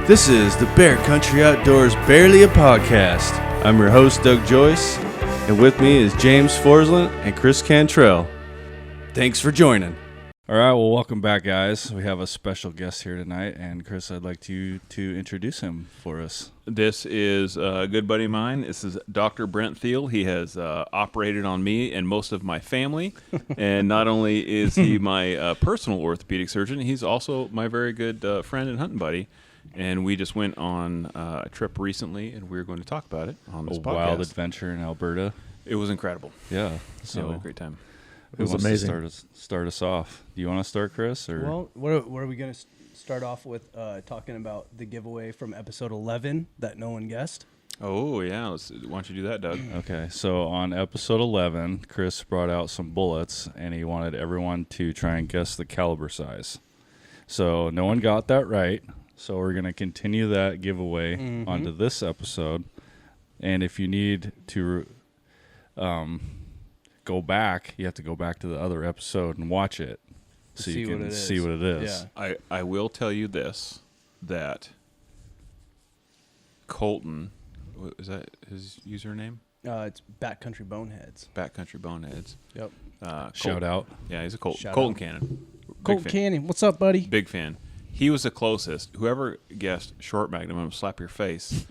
This is the Bear Country Outdoors Barely a Podcast. I'm your host, Doug Joyce, and with me is James Forsland and Kris Cantrell. Thanks for joining. All right, well, welcome back, guys. We have a special guest here tonight, and Kris, I'd like you to introduce him for us. This is a good buddy of mine. This is Dr. Brent Thiel. He has operated on me and most of my family, and not only is he my personal orthopedic surgeon, he's also my very good friend and hunting buddy. And we just went on a trip recently, and we're going to talk about it on this podcast. A wild adventure in Alberta. It was incredible. Yeah. So we had a great time. It was amazing. Start us off. Do you want to start, Kris? Or? Well, what are we going to start off with talking about the giveaway from episode 11 that no one guessed? Oh, yeah. Why don't you do that, Doug? Okay. So on episode 11, Kris brought out some bullets, and he wanted everyone to try and guess the caliber size. So no one got that right. So we're going to continue that giveaway onto this episode. And if you need to go back, you have to go back to the other episode and watch it so you can see what it is. Yeah. I will tell you this, that Colton, is that his username? It's Backcountry Boneheads. Backcountry Boneheads. Yep. Shout out. Yeah, he's a Colton. Shout Colton out. Cannon. Colton Cannon, what's up, buddy? Big fan. He was the closest. Whoever guessed short magnum, I'm gonna slap your face.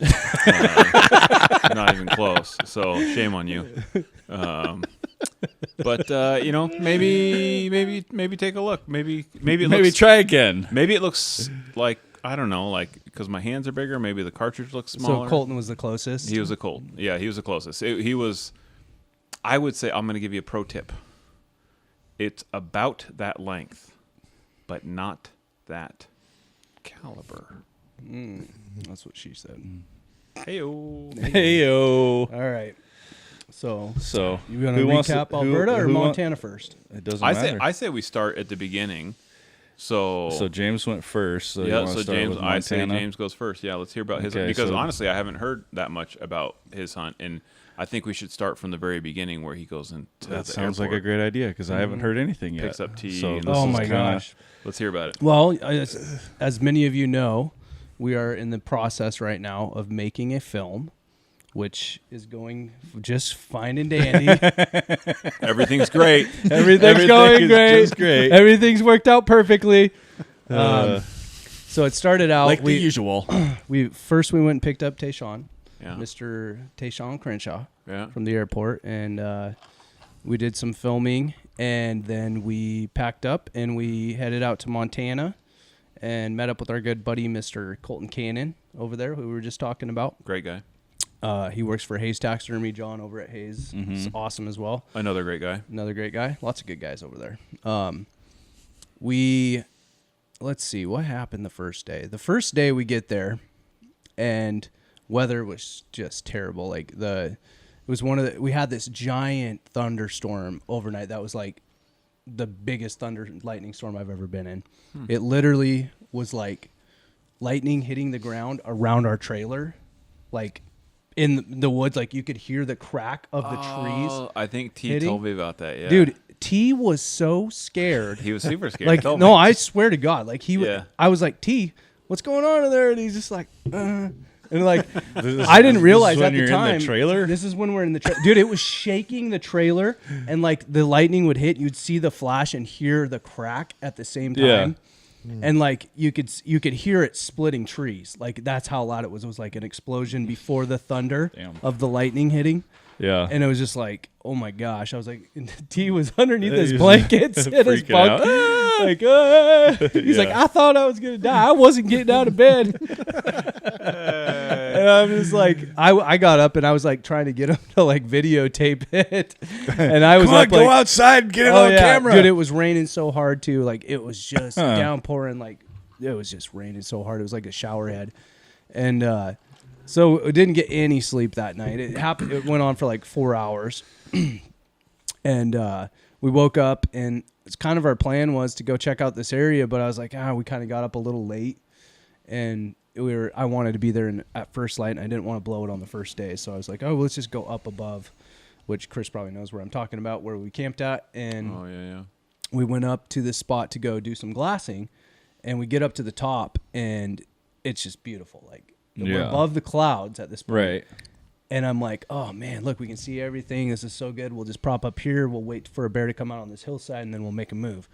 Not even close. So shame on you. But maybe take a look. Maybe Try again. Maybe it looks like, I don't know, like because my hands are bigger. Maybe the cartridge looks smaller. So Colton was the closest. He was the Colton. Yeah, he was the closest. He was. I would say I'm gonna give you a pro tip. It's about that length, but not that caliber. That's what she said. Heyo. Heyo. All right. So you want to who wants recap to- Alberta who or want- Montana first? It doesn't I matter. say we start at the beginning. So James went first. So you yeah, wanna so start James. with I say Montana? James goes first. Yeah, let's hear about his Okay, because so- honestly, I haven't heard that much about his hunt, and I think we should start from the very beginning where he goes into That the sounds like a airport, great idea because I haven't heard anything yet. picks up tea. So and this Oh is my kinda- gosh. let's hear about it. Well, as many of you know, we are in the process right now of making a film, which is going just fine and dandy. Everything's great. Everything's going is great. just great. Everything's worked out perfectly. So it started out like the usual. we went and picked up Tayshawn, Yeah. Mr. Tayshawn Crenshaw Yeah. from the airport, and we did some filming, and then we packed up and we headed out to Montana and met up with our good buddy Mr. Colton Cannon over there, who we were just talking about. Great guy. He works for Hayes Taxidermy, John over at Hayes. He's awesome as well. Another great guy. Another great guy. Lots of good guys over there. Let's see what happened the first day. The first day we get there, and weather was just terrible. We had this giant thunderstorm overnight. That was like the biggest thunder lightning storm I've ever been in. It literally was like lightning hitting the ground around our trailer, like in the woods. Like you could hear the crack of the trees. I think T hitting. told me about that. Yeah. Dude, T was so scared. He was super scared. Like, He told no, me. I swear to God, like Yeah. I was like, T, what's going on in there? And he's just like, and like, I didn't realize when at the you're time. in the trailer? This is when we're in the trailer. Dude, it was shaking the trailer, and like the lightning would hit, you'd see the flash and hear the crack at the same time. Yeah. And like you could hear it splitting trees. Like that's how loud it was. It was like an explosion before the thunder of the lightning hitting. Yeah. And it was just like, oh my gosh. I was like, T was underneath his He's blankets in his freaking bunk. out. Like, he's like, I thought I was going to die. I wasn't getting out of bed. And I'm just like, I got up and I was like trying to get him to like videotape it. And I was Come on, up go like, outside and get it oh on yeah, camera. dude, it was raining so hard too. Like it was just downpouring. Like it was just raining so hard. It was like a shower head. And, so I didn't get any sleep that night. It happened. It went on for like 4 hours, and we woke up, and it's kind of our plan was to go check out this area. But I was like, we kind of got up a little late, and I wanted to be there at first light, and I didn't want to blow it on the first day. So I was like, let's just go up above, which Kris probably knows where I'm talking about, where we camped at, and we went up to this spot to go do some glassing, and we get up to the top, and it's just beautiful. Like we're above the clouds at this point. Right. And I'm like, oh man, look, we can see everything. This is so good. We'll just prop up here. We'll wait for a bear to come out on this hillside, and then we'll make a move.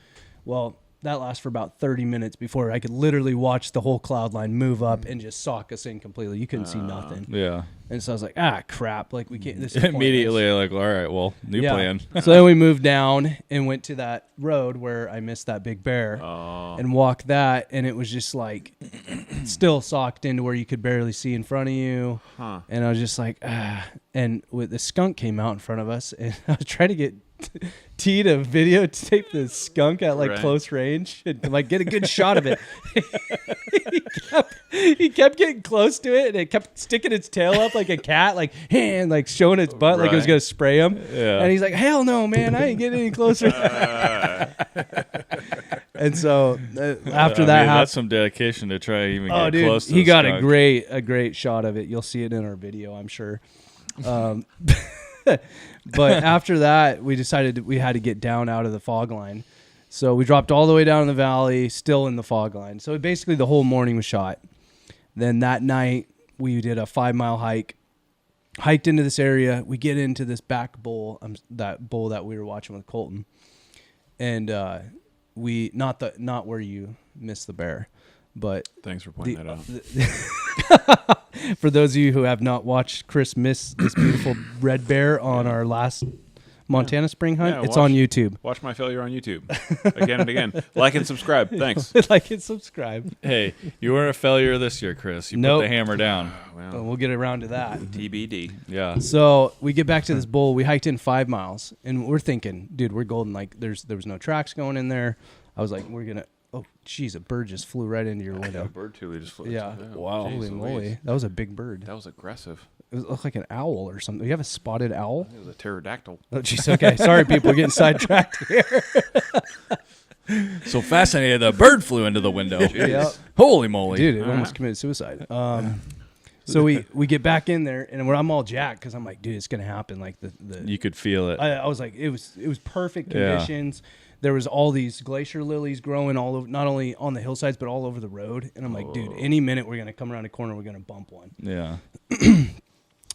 Well, that lasts for about 30 minutes before I could literally watch the whole cloud line move up and just sock us in completely. You couldn't see nothing. Yeah. And so I was like, crap. Like, we can't. This is Immediately, like, all right, well, new plan. So then we moved down and went to that road where I missed that big bear and walked that. And it was just like still socked into where you could barely see in front of you. And I was just like, And the skunk came out in front of us. And I was trying to get T to videotape the skunk at like close range and like get a good shot of it. he kept getting close to it, and it kept sticking its tail up like a cat, like and like showing its butt like it was gonna spray him. And he's like, "Hell no, man! I ain't getting any closer." And so after that, that's some dedication to try to even get close to he the got skunk. a great shot of it. You'll see it in our video, I'm sure. But after that, we decided we had to get down out of the fog line. So we dropped all the way down in the valley, still in the fog line. So basically the whole morning was shot. Then that night, we did a 5-mile hike, hiked into this area. We get into this back bowl, that bowl that we were watching with Colton. And not where you missed the bear, but thanks for pointing that out. For those of you who have not watched Kris miss this beautiful red bear on our last Montana spring hunt, it's on YouTube. Watch my failure on YouTube again and again. Like and subscribe. Thanks. Like and subscribe. Hey, you weren't a failure this year, Kris. You put the hammer down. Well, we'll get around to that. TBD. Yeah. So we get back to this bowl. We hiked in 5 miles, and we're thinking, dude, we're golden. Like there was no tracks going in there. I was like, we're gonna. Oh, geez, a bird just flew right into your window. A bird too. Just flew. Yeah. Wow. Holy moly, that was a big bird. That was aggressive. It looked like an owl or something. You have a spotted owl? It was a pterodactyl. Oh, jeez. Okay. Sorry, people. We're getting sidetracked here. So fascinated, the bird flew into the window. Yep. Holy moly. Dude, it almost committed suicide. So we get back in there, and I'm all jacked because I'm like, dude, it's going to happen. Like You could feel it. I was like, it was perfect conditions. There was all these glacier lilies growing all over, not only on the hillsides, but all over the road. And I'm like, dude, any minute we're going to come around a corner, we're going to bump one. Yeah.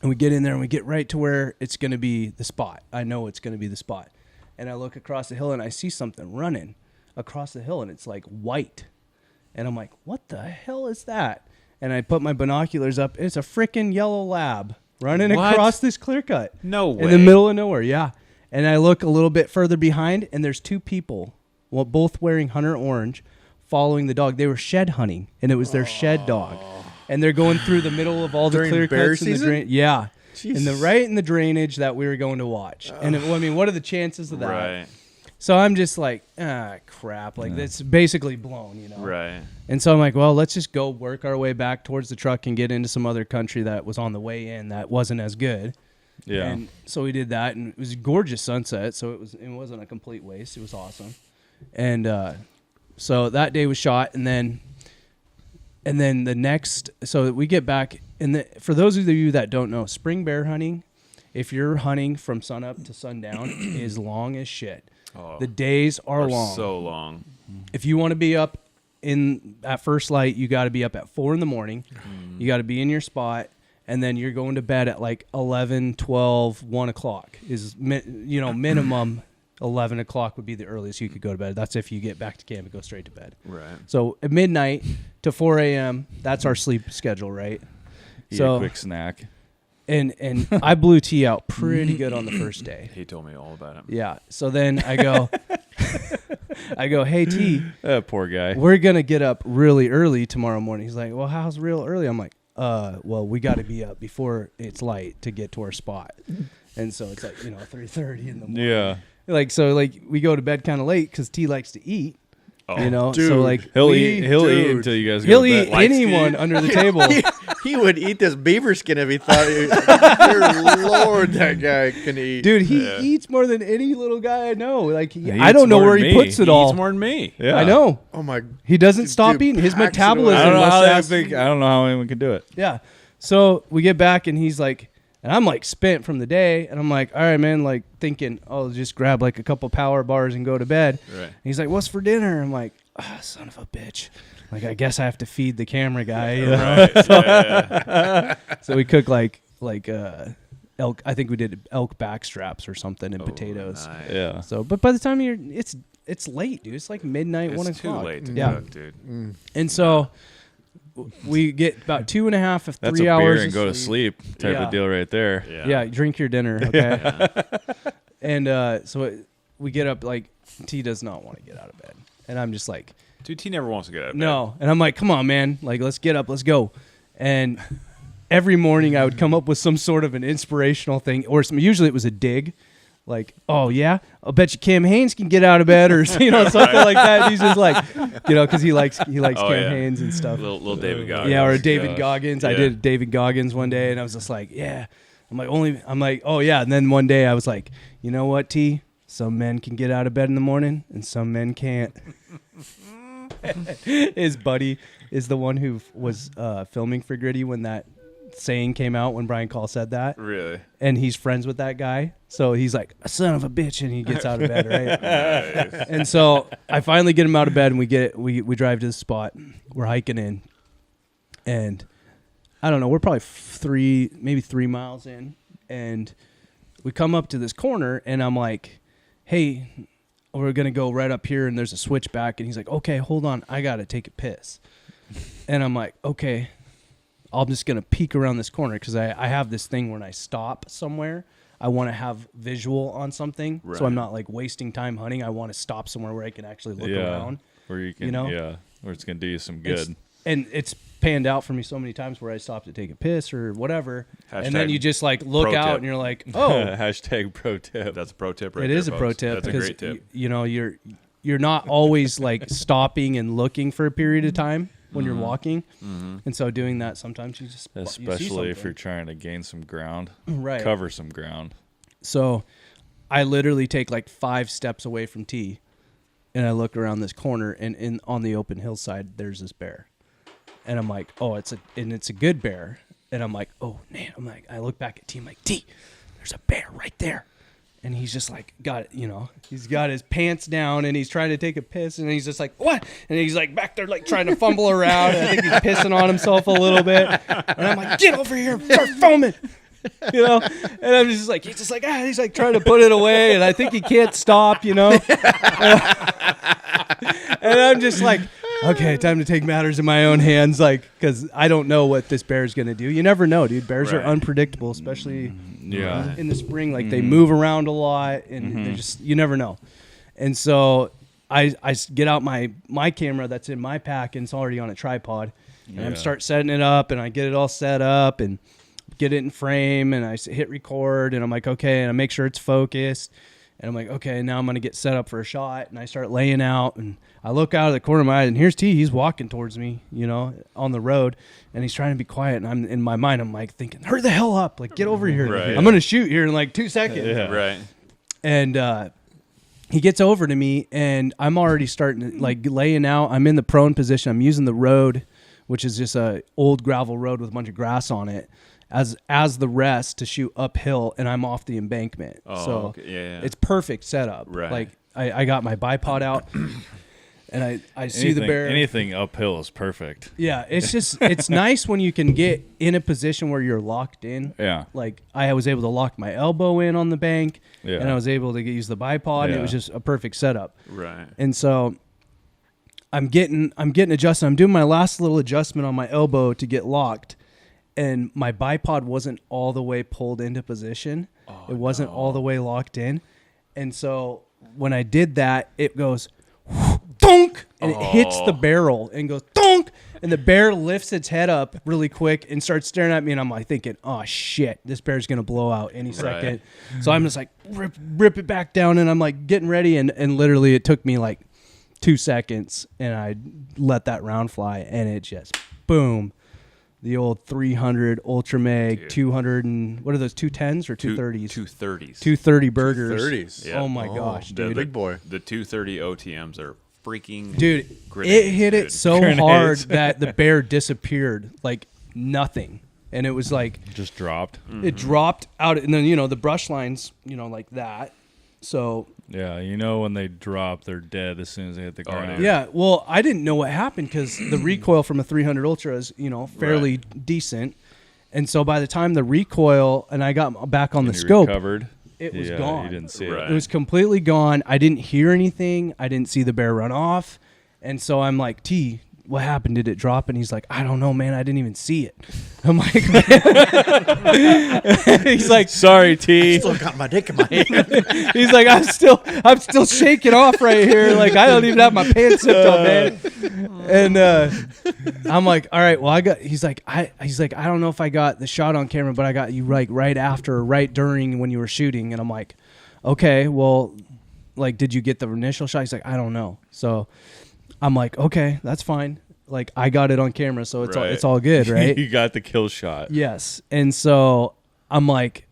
And we get in there and we get right to where it's going to be the spot. I know it's going to be the spot. And I look across the hill and I see something running across the hill, and it's like white. And I'm like, what the hell is that? And I put my binoculars up. It's a freaking yellow lab running across this clear cut. No way. In the middle of nowhere, yeah. And I look a little bit further behind, and there's 2 people, both wearing hunter orange, following the dog. They were shed hunting, and it was their shed dog. And they're going through the middle of all the clear cuts in the drain. Yeah. Jesus. In the drainage that we were going to watch. And what are the chances of that? Right. So I'm just like, crap. Like, that's basically blown, you know? Right. And so I'm like, well, let's just go work our way back towards the truck and get into some other country that was on the way in that wasn't as good. Yeah. And so we did that, and it was a gorgeous sunset, so it wasn't a complete waste. It was awesome. And so that day was shot, and then the next, so we get back, and for those of you that don't know, spring bear hunting, if you're hunting from sunup to sundown, is long as shit. The days are long. So long. If you want to be up at first light, you got to be up at 4 a.m. You got to be in your spot. And then you're going to bed at like 11, 12, 1 o'clock is, minimum 11 o'clock would be the earliest you could go to bed. That's if you get back to camp and go straight to bed. Right. So at midnight to 4 a.m., that's our sleep schedule, right? Eat a quick snack. And I blew T out pretty good on the first day. He told me all about it. Yeah. So then I go, hey, T. Poor guy. We're going to get up really early tomorrow morning. He's like, well, how's real early? I'm like, well, we got to be up before it's light to get to our spot. And so it's like, 3:30 in the morning. Yeah. So we go to bed kind of late because T likes to eat. Oh, dude. So like he'll eat until you guys go he'll to bed. eat anyone under the table. He would eat this beaver skin if he thought dear Lord, that guy can eat. Dude, he eats more than any little guy I know. Like He I don't eats know more where than he me. puts it He all. eats more than me. Yeah. I know. Oh my! He doesn't stop Dude eating. His packs it metabolism away. I don't know must how have. I don't know how anyone can do it. Yeah. So we get back and he's like, and I'm like spent from the day, and I'm like, all right, man, like thinking, oh, just grab like a couple power bars and go to bed. Right. And he's like, what's for dinner? I'm like, son of a bitch. like, I guess I have to feed the camera guy, you know? Right. Yeah. So we cook like elk. I think we did elk back straps or something and Oh, potatoes. nice. Yeah. So, but by the time it's late, dude. It's like midnight, 1 It's too o'clock. late to Yeah. cook, dude. And so we get about 2.5 of 3 That's a hours beer of and go to sleep type Yeah. of deal right there. Yeah, drink your dinner, okay? And we get up, like, T does not want to get out of bed. And I'm just like, Dude, T never wants to get out of bed. no. And I'm like, come on, man. Like, let's get up, let's go. And every morning I would come up with some sort of an inspirational thing, or usually it was a dig. Like, oh, yeah, I'll bet you Cam Haines can get out of bed, or, something like that. And he's just like, because he likes Cam Haines and stuff. Little David Goggins. Yeah, or David Goggins. I Yeah. did David Goggins one day, and I was just like, yeah. I'm like, oh yeah. And then one day I was like, you know what, T? Some men can get out of bed in the morning, and some men can't. His buddy is the one who was filming for Gritty when that saying came out, when Brian Call said that. Really? And he's friends with that guy. So he's like, a son of a bitch, and he gets out of bed, right? Nice. And so I finally get him out of bed, and we drive to the spot. We're hiking in, and I don't know, we're probably maybe 3 miles in, and we come up to this corner, and I'm like, hey, we're gonna go right up here, and there's a switchback. And he's like, okay, hold on, I gotta take a piss. And I'm like, okay, I'm just gonna peek around this corner, because I have this thing when I stop somewhere, I want to have visual on something, so I'm not like wasting time hunting. I want to stop somewhere where I can actually look around. Where you can, you know? where it's gonna do you some good. And it's panned out for me so many times where I stopped to take a piss or whatever, and then Hashtag you just like look pro out tip. and you're like, oh, Hashtag pro tip. That's a pro tip right it there, is a pro folks. tip, That's a because great tip. you know you're not always like stopping and looking for a period of time when you're walking, and so doing that sometimes you just you see Especially if something. you're trying to gain some ground, Right. cover some ground. So I literally take like 5 steps away from T, and I look around this corner, and on the open hillside there's this bear. And I'm like, oh, it's a good bear. And I'm like, oh man, I look back at T, I'm like, T, there's a bear right there. And he's just like, he's got his pants down, and he's trying to take a piss, and he's just like, what? And he's like back there like trying to fumble around, and I think he's pissing on himself a little bit. And I'm like, get over here and start foaming. And I'm just like, he's like trying to put it away, and I think he can't stop, And I'm just like, okay, time to take matters in my own hands, like, because I don't know what this bear is going to do. You never know, dude. Bears are unpredictable, especially in the spring. Like, they move around a lot, and they're just, you never know. And so I get out my camera that's in my pack, and it's already on a tripod, and I start setting it up, and I get it all set up, and get it in frame, and I hit record, and I'm like, okay, and I make sure it's focused. And I'm like, okay, now I'm going to get set up for a shot. And I start laying out, and I look out of the corner of my eye, and here's T. He's walking towards me, on the road, and he's trying to be quiet. And I'm in my mind, I'm like thinking, hurry the hell up. Like, get over here. Right. I'm going to shoot here in like 2 seconds. Yeah. Right. And he gets over to me, and I'm already starting to, like, laying out. I'm in the prone position. I'm using the road, which is just a old gravel road with a bunch of grass on it, as the rest to shoot uphill, and I'm off the embankment. Oh, so okay. Yeah. it's perfect setup. Right. Like, I got my bipod out, and I see the bear. Anything uphill is perfect. Yeah, it's just, it's nice when you can get in a position where you're locked in. Yeah. Like, I was able to lock my elbow in on the bank, Yeah. and I was able to use the bipod, and it Yeah. was just a perfect setup. Right. And so I'm getting adjusted. I'm doing my last little adjustment on my elbow to get locked, and my bipod wasn't all the way pulled into position. It wasn't all the way locked in. And so when I did that, it goes thunk, and it hits the barrel and goes thunk, and the bear lifts its head up really quick and starts staring at me, and I'm like thinking, oh shit, this bear's gonna blow out any second. So I'm just like rip it back down, and I'm like getting ready, and literally it took me like 2 seconds, and I let that round fly, and it just boom. The old 300 Ultra Mag, Dude. 200 and what are those, 210s or 230s? 230s. 230 burgers. 230s. Yeah. Oh my gosh, The dude. Big boy. The 230 OTMs are freaking Dude, grenades, it hit it dude. so Grenades. hard that the bear disappeared like nothing. And it was like, Just dropped. it dropped out, and then, the brush lines, like that. So Yeah, you know when they drop, they're dead as soon as they hit the ground. dude. Yeah, well, I didn't know what happened because the recoil from a 300 Ultra is, fairly decent. And so by the time the recoil and I got back on the You scope, recovered. it was Yeah, gone. You didn't see Right. It was completely gone. I didn't hear anything. I didn't see the bear run off. And so I'm like, T, what happened? Did it drop? And he's like, I don't know, man. I didn't even see it. I'm like, he's like, Sorry, T. Still got my dick in my hand. he's like, I'm still shaking off right here. Like, I don't even have my pants zipped up, man. And I'm like, all right, well, he's like, I don't know if I got the shot on camera, but I got you right after or right during when you were shooting. And I'm like, okay, well, like, did you get the initial shot? He's like, I don't know. So I'm like, okay, that's fine. Like, I got it on camera, so it's all good, right? You got the kill shot. Yes. And so I'm like,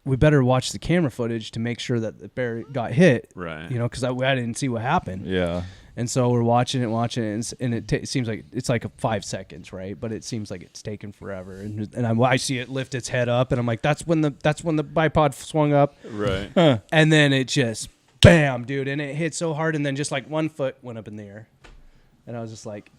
we better watch the camera footage to make sure that the bear got hit, Right. because I didn't see what happened. Yeah. And so we're watching it, and it seems like it's like 5 seconds, right? But it seems like it's taken forever. And I see it lift its head up, and I'm like, that's when the bipod swung up, Right. and then it just bam, dude, and it hit so hard, and then just like one foot went up in the air, and I was just like,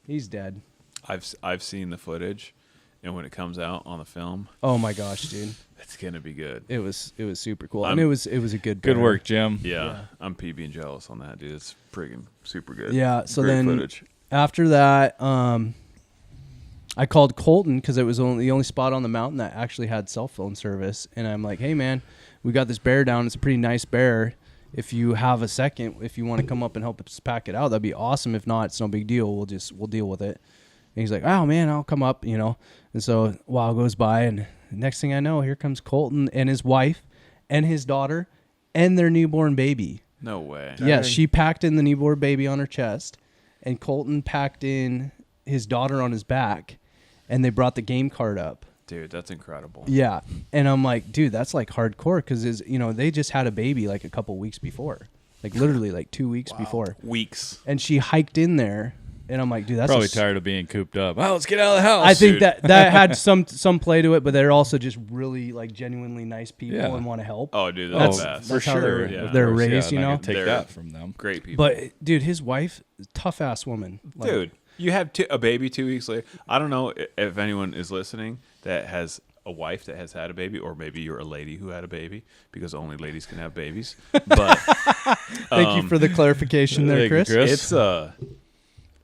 he's dead. I've seen the footage, and when it comes out on the film, Oh my gosh, dude, it's gonna be good. it was super cool, I'm- and it was a good Good bear. work, Jim. Yeah, I'm PB and jealous on that, dude. It's friggin' super good. Yeah. So Great then footage. after that, I called Colton because it was the only spot on the mountain that actually had cell phone service, and I'm like, hey man, we got this bear down. It's a pretty nice bear. If you have a second, if you want to come up and help us pack it out, that'd be awesome. If not, it's no big deal. We'll deal with it. And he's like, oh man, I'll come up, And so a while goes by, and next thing I know, here comes Colton and his wife and his daughter and their newborn baby. No way. Yes, she packed in the newborn baby on her chest, and Colton packed in his daughter on his back, and they brought the game card up. Dude, that's incredible. Yeah, and I'm like, dude, that's like hardcore because they just had a baby like a couple weeks before, like literally like 2 weeks before, Weeks. and she hiked in there, and I'm like, dude, that's Probably tired of being cooped up. Oh, let's get out of the house. I think dude. that had some play to it, but they're also just really like genuinely nice people Yeah. and want to help. Oh, dude, That's- that's the best. for that's how sure. they're- Yeah. they're Of course, raised, not gonna take They're- that from them. Great people. But dude, his wife, tough ass woman, like, Dude, you have a baby 2 weeks later. I don't know if anyone is listening that has a wife that has had a baby, or maybe you're a lady who had a baby, because only ladies can have babies. But Thank you for the clarification there, Thank you, Chris. Chris. it's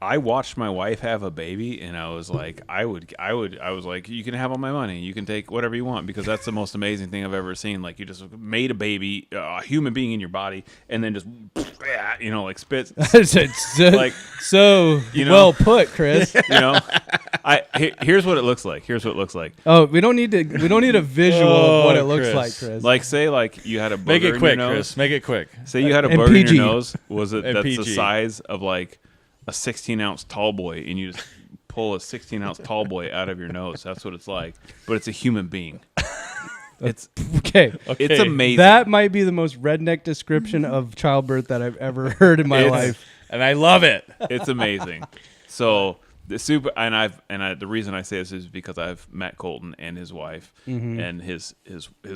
I watched my wife have a baby, and I was like, I was like, you can have all my money, you can take whatever you want, because that's the most amazing thing I've ever seen. Like, you just made a baby, a human being in your body, and then just, like spits. Like, so well put, Chris. Here's what it looks like. Here's what it looks like. Oh, we don't need a visual of what it looks Chris. like, Chris. Like, say, like you had a booger Make it in quick, your nose. Chris. Make it quick. Say you had a And booger in PG. your nose. Was it And that's the PG. size of like a 16-ounce tall boy, and you just pull a 16-ounce tall boy out of your nose. That's what it's like. But it's a human being. It's okay. it's amazing. That might be the most redneck description of childbirth that I've ever heard in my It's- life. And I love it. It's amazing. So the the reason I say this is because I've met Colton and his wife and his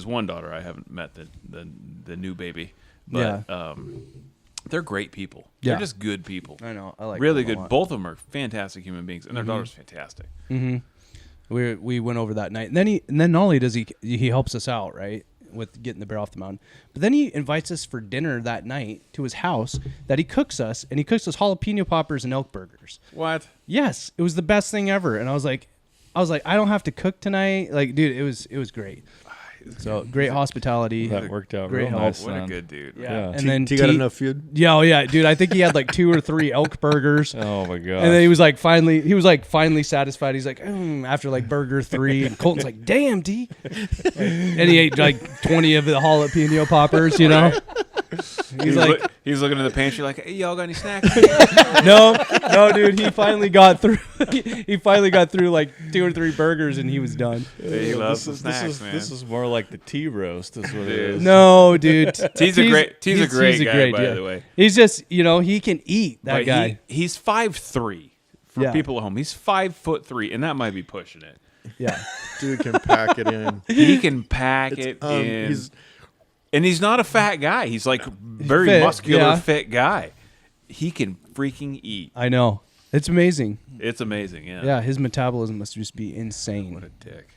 one daughter. I haven't met the new baby, but they're great people. Yeah. They're just good people. I know. I like Really them a good. lot. Both of them are fantastic human beings, and their daughter's fantastic. We went over that night, and then not only does he helps us out, right, with getting the bear off the mountain, but then he invites us for dinner that night to his house that he cooks us, and he cooks us jalapeno poppers and elk burgers. What? Yes, it was the best thing ever, and I was like, I don't have to cook tonight, like, dude, it was great. So great hospitality. That worked out Great real help. nice. What a son. good dude. Yeah. Yeah. And then T got enough food? Yeah, oh yeah, dude. I think he had like 2 or 3 elk burgers. Oh my god. And then he was like finally satisfied. He's like, after like burger 3, and Colton's like, damn, D. And he ate like 20 of the jalapeno poppers, He's like, He's looking in the pantry like, hey, y'all got any snacks? no, dude. He finally got through. He finally got through like 2 or 3 burgers, and he was done. He loves the snacks, man. This is more like the tea roast. Is what it is. No, dude. T's a great guy, by the way. He's just, he can eat, that But guy. He's 5'3". For Yeah. people at home, he's 5'3", and that might be pushing it. Yeah. Dude can pack it in. He can pack it in. And he's not a fat guy. He's like very fit, muscular, yeah. fit guy. He can freaking eat. I know. It's amazing. It's amazing, yeah. Yeah, his metabolism must just be insane. What a dick.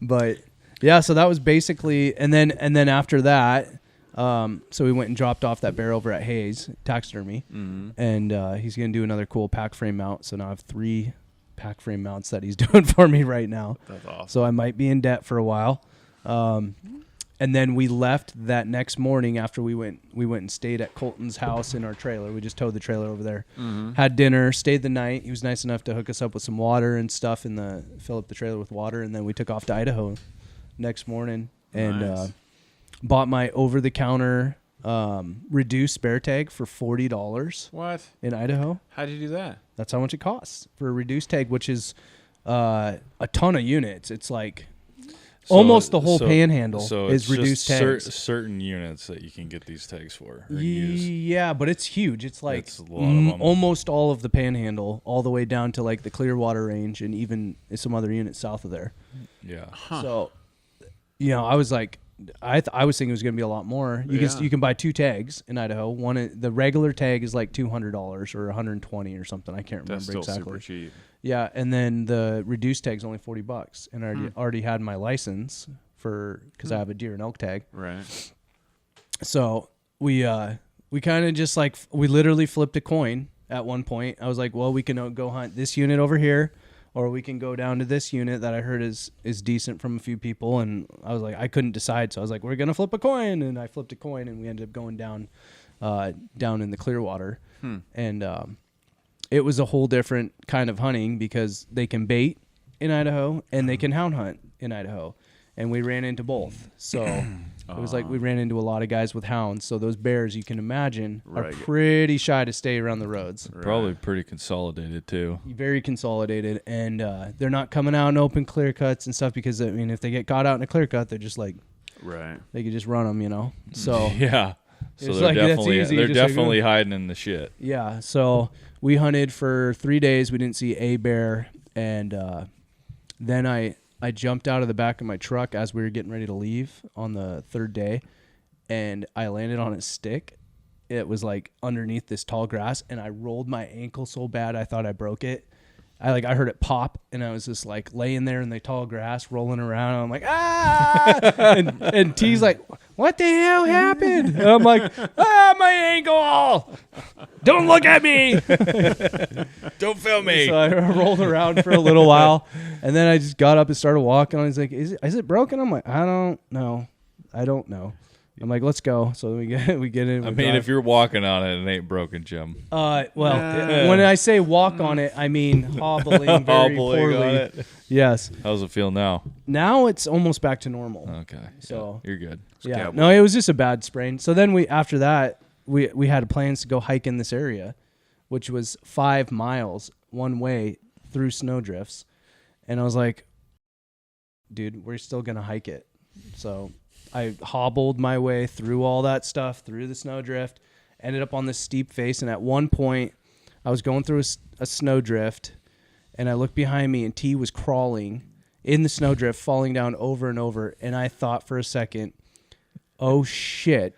But yeah, so that was basically, and then after that, so we went and dropped off that bear over at Hayes Taxidermy, and he's gonna do another cool pack frame mount. So now I have 3 pack frame mounts that he's doing for me right now. That's awesome. So I might be in debt for a while. And then we left that next morning after we went and stayed at Colton's house in our trailer. We just towed the trailer over there, had dinner, stayed the night. He was nice enough to hook us up with some water and stuff fill up the trailer with water. And then we took off to Idaho next morning and Nice. bought my over-the-counter reduced bear tag for $40 What? in Idaho. How'd you do that? That's how much it costs for a reduced tag, which is a ton of units. It's like almost the whole panhandle is it's reduced just tags. Certain units that you can get these tags for or use. Yeah, but it's huge. It's like It's a lot of 'em. almost all of the panhandle, all the way down to like the Clearwater range and even some other units south of there. Yeah. So, I was like, I was thinking it was going to be a lot more. You can buy 2 tags in Idaho. The regular tag is like $200 or $120 or something. I can't remember That's still exactly. super cheap. Yeah, and then the reduced tag's only $40, and I already had my license because I have a deer and elk tag. Right. So we kind of just like we literally flipped a coin at one point. I was like, well, we can go hunt this unit over here, or we can go down to this unit that I heard is decent from a few people. And I was like, I couldn't decide, so I was like, we're gonna flip a coin, and I flipped a coin, and we ended up going down in the Clearwater, and it was a whole different kind of hunting because they can bait in Idaho and they can hound hunt in Idaho. And we ran into both. So it was like we ran into a lot of guys with hounds. So those bears, you can imagine, are Right. pretty shy to stay around the roads. Probably pretty consolidated too. Very consolidated. And they're not coming out in open clear cuts and stuff because, I mean, if they get caught out in a clear cut, they're just like, Right. they could just run them, So Yeah. So It's they're like, that's definitely easy, they're just like, definitely hiding in the shit. yeah. So we hunted for 3 days. We didn't see a bear. And then I jumped out of the back of my truck as we were getting ready to leave on the 3rd day, and I landed on a stick. It was like underneath this tall grass, and I rolled my ankle so bad I thought I broke it. I heard it pop, and I was just like laying there in the tall grass, rolling around. And I'm like, ah! and T's like, what the hell happened? And I'm like, my ankle! Don't look at me! Don't film me. So I rolled around for a little while, and then I just got up and started walking. He's like, "Is it broken?" I'm like, "I don't know. I'm like, "Let's go." So we get in. I mean, if you're walking on it, it ain't broken, Jim. When I say walk on it, I mean hobbling very Hobbling poorly. on it. Yes. How's it feel now? Now it's almost back to normal. Okay. So- you're good. Yeah. cowboy. No, it was just a bad sprain. So then after that, we had plans to go hike in this area, which was 5 miles one way through snowdrifts. And I was like, dude, we're still going to hike it. So I hobbled my way through all that stuff, through the snowdrift, ended up on this steep face. And at one point, I was going through a snowdrift, and I looked behind me, and T was crawling in the snowdrift, falling down over and over. And I thought for a second, oh, shit,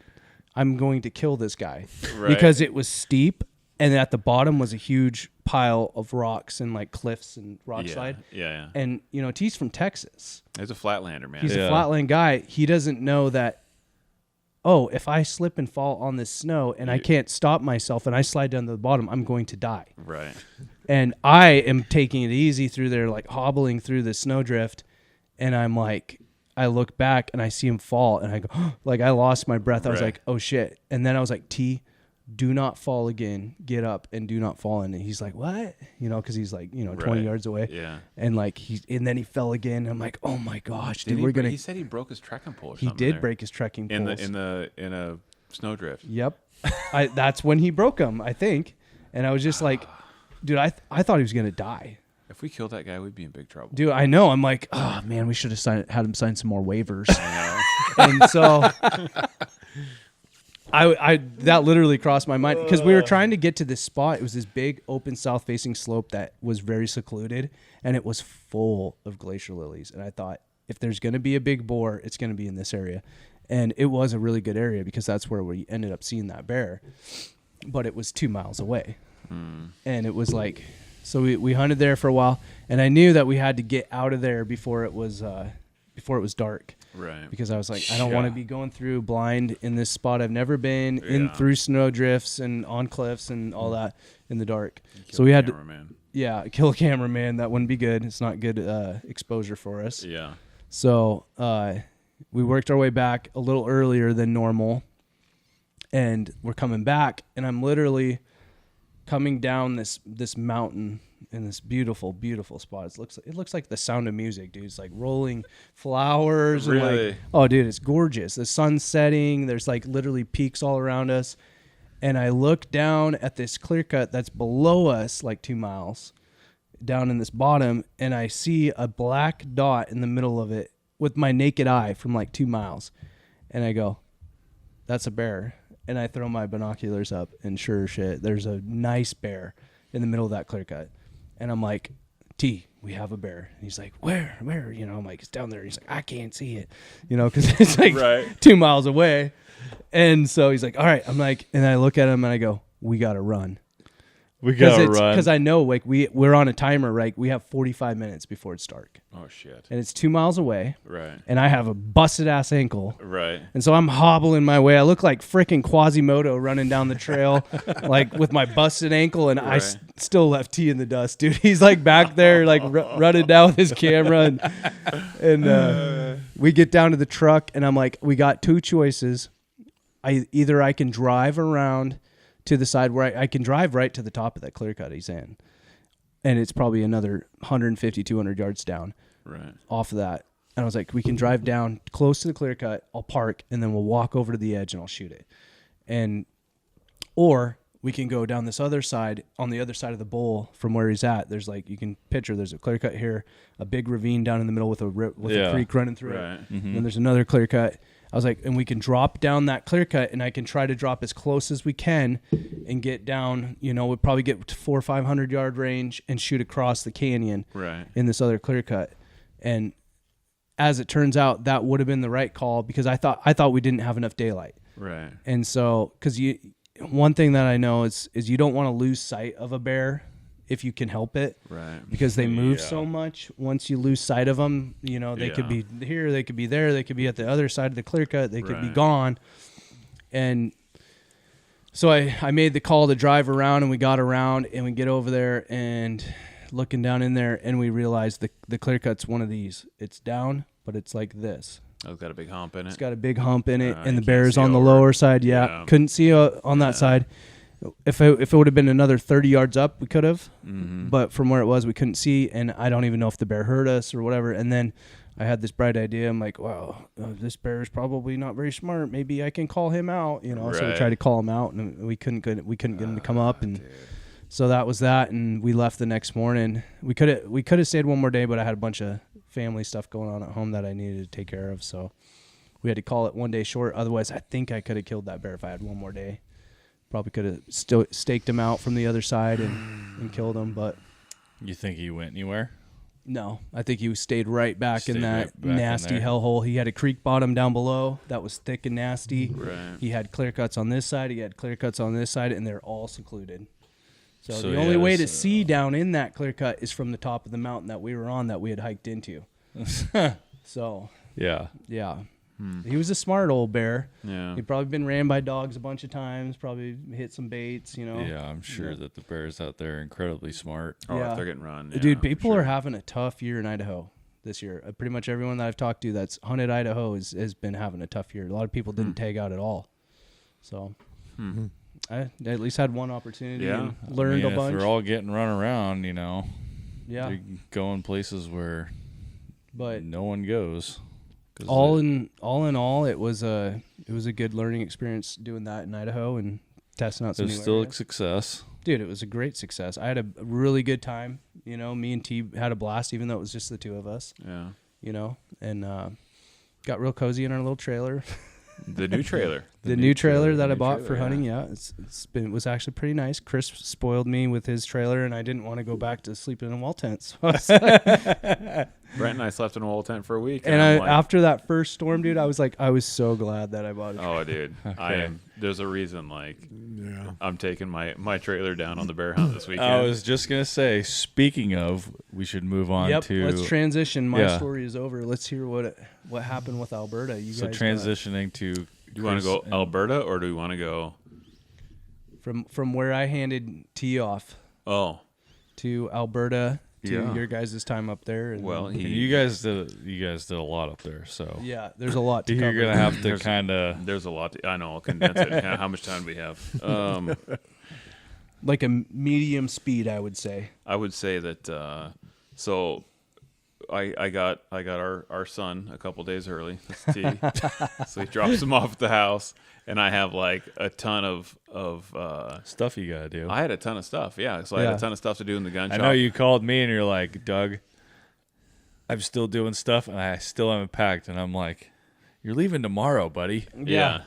I'm going to kill this guy. Right. Because it was steep, and at the bottom was a huge pile of rocks and like cliffs and rock slide. Yeah. And, T's from Texas. He's a flatlander, man. He's Yeah. a flatland guy. He doesn't know that, if I slip and fall on this snow and I can't stop myself and I slide down to the bottom, I'm going to die. Right. And I am taking it easy through there, like hobbling through the snowdrift. And I'm like, I look back and I see him fall, and I go, like, I lost my breath. I was Right. like, oh shit. And then I was like, T, do not fall again. Get up and do not fall. And he's like, what? Because he's like, 20 Right. yards away. Yeah. And like and then he fell again. I'm like, oh my gosh, dude, He said he broke his trekking pole or He something. did there. break his trekking poles. in a snowdrift. Yep. That's when he broke them, I think. And I was just like, dude, I thought he was going to die. If we killed that guy, we'd be in big trouble. Dude, I know. I'm like, oh man, we should have had him sign some more waivers. And so I that literally crossed my mind because we were trying to get to this spot. It was this big open south facing slope that was very secluded, and it was full of glacier lilies. And I thought, if there's going to be a big boar, it's going to be in this area. And it was a really good area because that's where we ended up seeing that bear. But it was 2 miles away. And it was like, so we hunted there for a while, and I knew that we had to get out of there before it was dark. Right. Because I was like, I don't want to be going through blind in this spot I've never been, in through snow drifts and on cliffs and all that in the dark. So we had to, kill a cameraman. That wouldn't be good. It's not good exposure for us. Yeah. So we worked our way back a little earlier than normal, and we're coming back, and I'm literally coming down this mountain in this beautiful, beautiful spot. It looks like The Sound of Music, dude. It's like rolling flowers. Really? And like, oh, dude, it's gorgeous. The sun's setting. There's like literally peaks all around us. And I look down at this clear cut that's below us, like 2 miles down in this bottom, and I see a black dot in the middle of it with my naked eye from like 2 miles. And I go, that's a bear. And I throw my binoculars up, and sure as shit, there's a nice bear in the middle of that clear cut. And I'm like, T, we have a bear. And he's like, where? You know, I'm like, it's down there. He's like, I can't see it, you know, because it's like 2 miles away. And so he's like, all right. I'm like, and I look at him and I go, we got to run. We got to run. Because I know, like, we're on a timer, right? We have 45 minutes before it's dark. Oh, shit. And it's 2 miles away. Right. And I have a busted ass ankle. Right. And so I'm hobbling my way. I look like freaking Quasimodo running down the trail, like with my busted ankle. And I still left T in the dust, dude. He's like back there, like running down with his camera. And we get down to the truck, and I'm like, we got two choices. Either I can drive around to the side where I can drive right to the top of that clear cut he's in, and it's probably another 150, 200 yards down off of that. And I was like, we can drive down close to the clear cut, I'll park, and then we'll walk over to the edge and I'll shoot it. Or we can go down this other side, on the other side of the bowl from where he's at. There's like, you can picture, there's a clear cut here, a big ravine down in the middle with a creek running through it. Mm-hmm. And there's another clear cut. I was like, and we can drop down that clear cut, and I can try to drop as close as we can and get down, you know, we'll probably get to 400 or 500 yard range and shoot across the canyon in this other clear cut. And as it turns out, that would have been the right call, because I thought we didn't have enough daylight. Right. And so, because one thing that I know is you don't want to lose sight of a bear if you can help it, right? Because they move so much. Once you lose sight of them, you know, they could be here, they could be there, they could be at the other side of the clear cut, they could be gone. And so I made the call to drive around, and we got around, and we get over there and looking down in there, and we realized the clear cut's one of these. It's down, but it's like this. Oh, it's got a big hump in it. It's got a big hump in it, and the bear's on the lower side. Yeah. Couldn't see on that side. If it would have been another 30 yards up, we could have. Mm-hmm. But from where it was, we couldn't see, and I don't even know if the bear heard us or whatever. And then I had this bright idea. I'm like, wow, this bear is probably not very smart. Maybe I can call him out, you know. Right. So we tried to call him out, and we couldn't get him to come up, and so that was that. And we left the next morning. We could have stayed one more day, but I had a bunch of family stuff going on at home that I needed to take care of. So we had to call it one day short. Otherwise, I think I could have killed that bear if I had one more day. Probably could have staked him out from the other side and killed him. But you think he went anywhere? No, I think he stayed right back in that nasty hellhole. He had a creek bottom down below that was thick and nasty. Right. He had clear cuts on this side. He had clear cuts on this side, and they're all secluded. So the only way to see down in that clear cut is from the top of the mountain that we were on, that we had hiked into. So yeah. He was a smart old bear. Yeah. He'd probably been ran by dogs a bunch of times, probably hit some baits, you know. Yeah, I'm sure that the bears out there are incredibly smart. Oh, if they're getting run. Yeah, dude, people are having a tough year in Idaho this year. Pretty much everyone that I've talked to that's hunted Idaho has been having a tough year. A lot of people didn't tag out at all. So I at least had one opportunity and learned a bunch. If they're all getting run around, you know. Yeah. They're going places where no one goes. All in all, it was a good learning experience doing that in Idaho and testing out some new areas. It was still a success. Dude, it was a great success. I had a really good time. You know, me and T had a blast, even though it was just the two of us. Yeah. You know, and got real cozy in our little trailer. The new trailer. The new trailer that I bought for hunting, it was actually pretty nice. Chris spoiled me with his trailer, and I didn't want to go back to sleeping in a wall tent. So Brent and I slept in a wall tent for a week. and after that first storm, dude, I was so glad that I bought it. Oh, dude. There's a reason, I'm taking my trailer down on the bear hunt this weekend. I was just going to say, speaking of, we should move on to... Let's transition. My story is over. Let's hear what happened with Alberta. You guys transitioning to... Do you want to go Alberta, or do we want to go... From where I handed T off to Alberta... to your guys' time up there. And you guys did a lot up there, so yeah, there's a lot to cover. You're gonna have to kind of. There's a lot. I know. I'll condense it. How much time do we have? Like a medium speed, I would say. I would say that. So, I got our son a couple days early. That's T. So he drops him off at the house. And I have like a ton of stuff you gotta do. I had a ton of stuff, So I had a ton of stuff to do in the gun shop. I know you called me and you're like, Doug, I'm still doing stuff and I still haven't packed. And I'm like, you're leaving tomorrow, buddy. Yeah.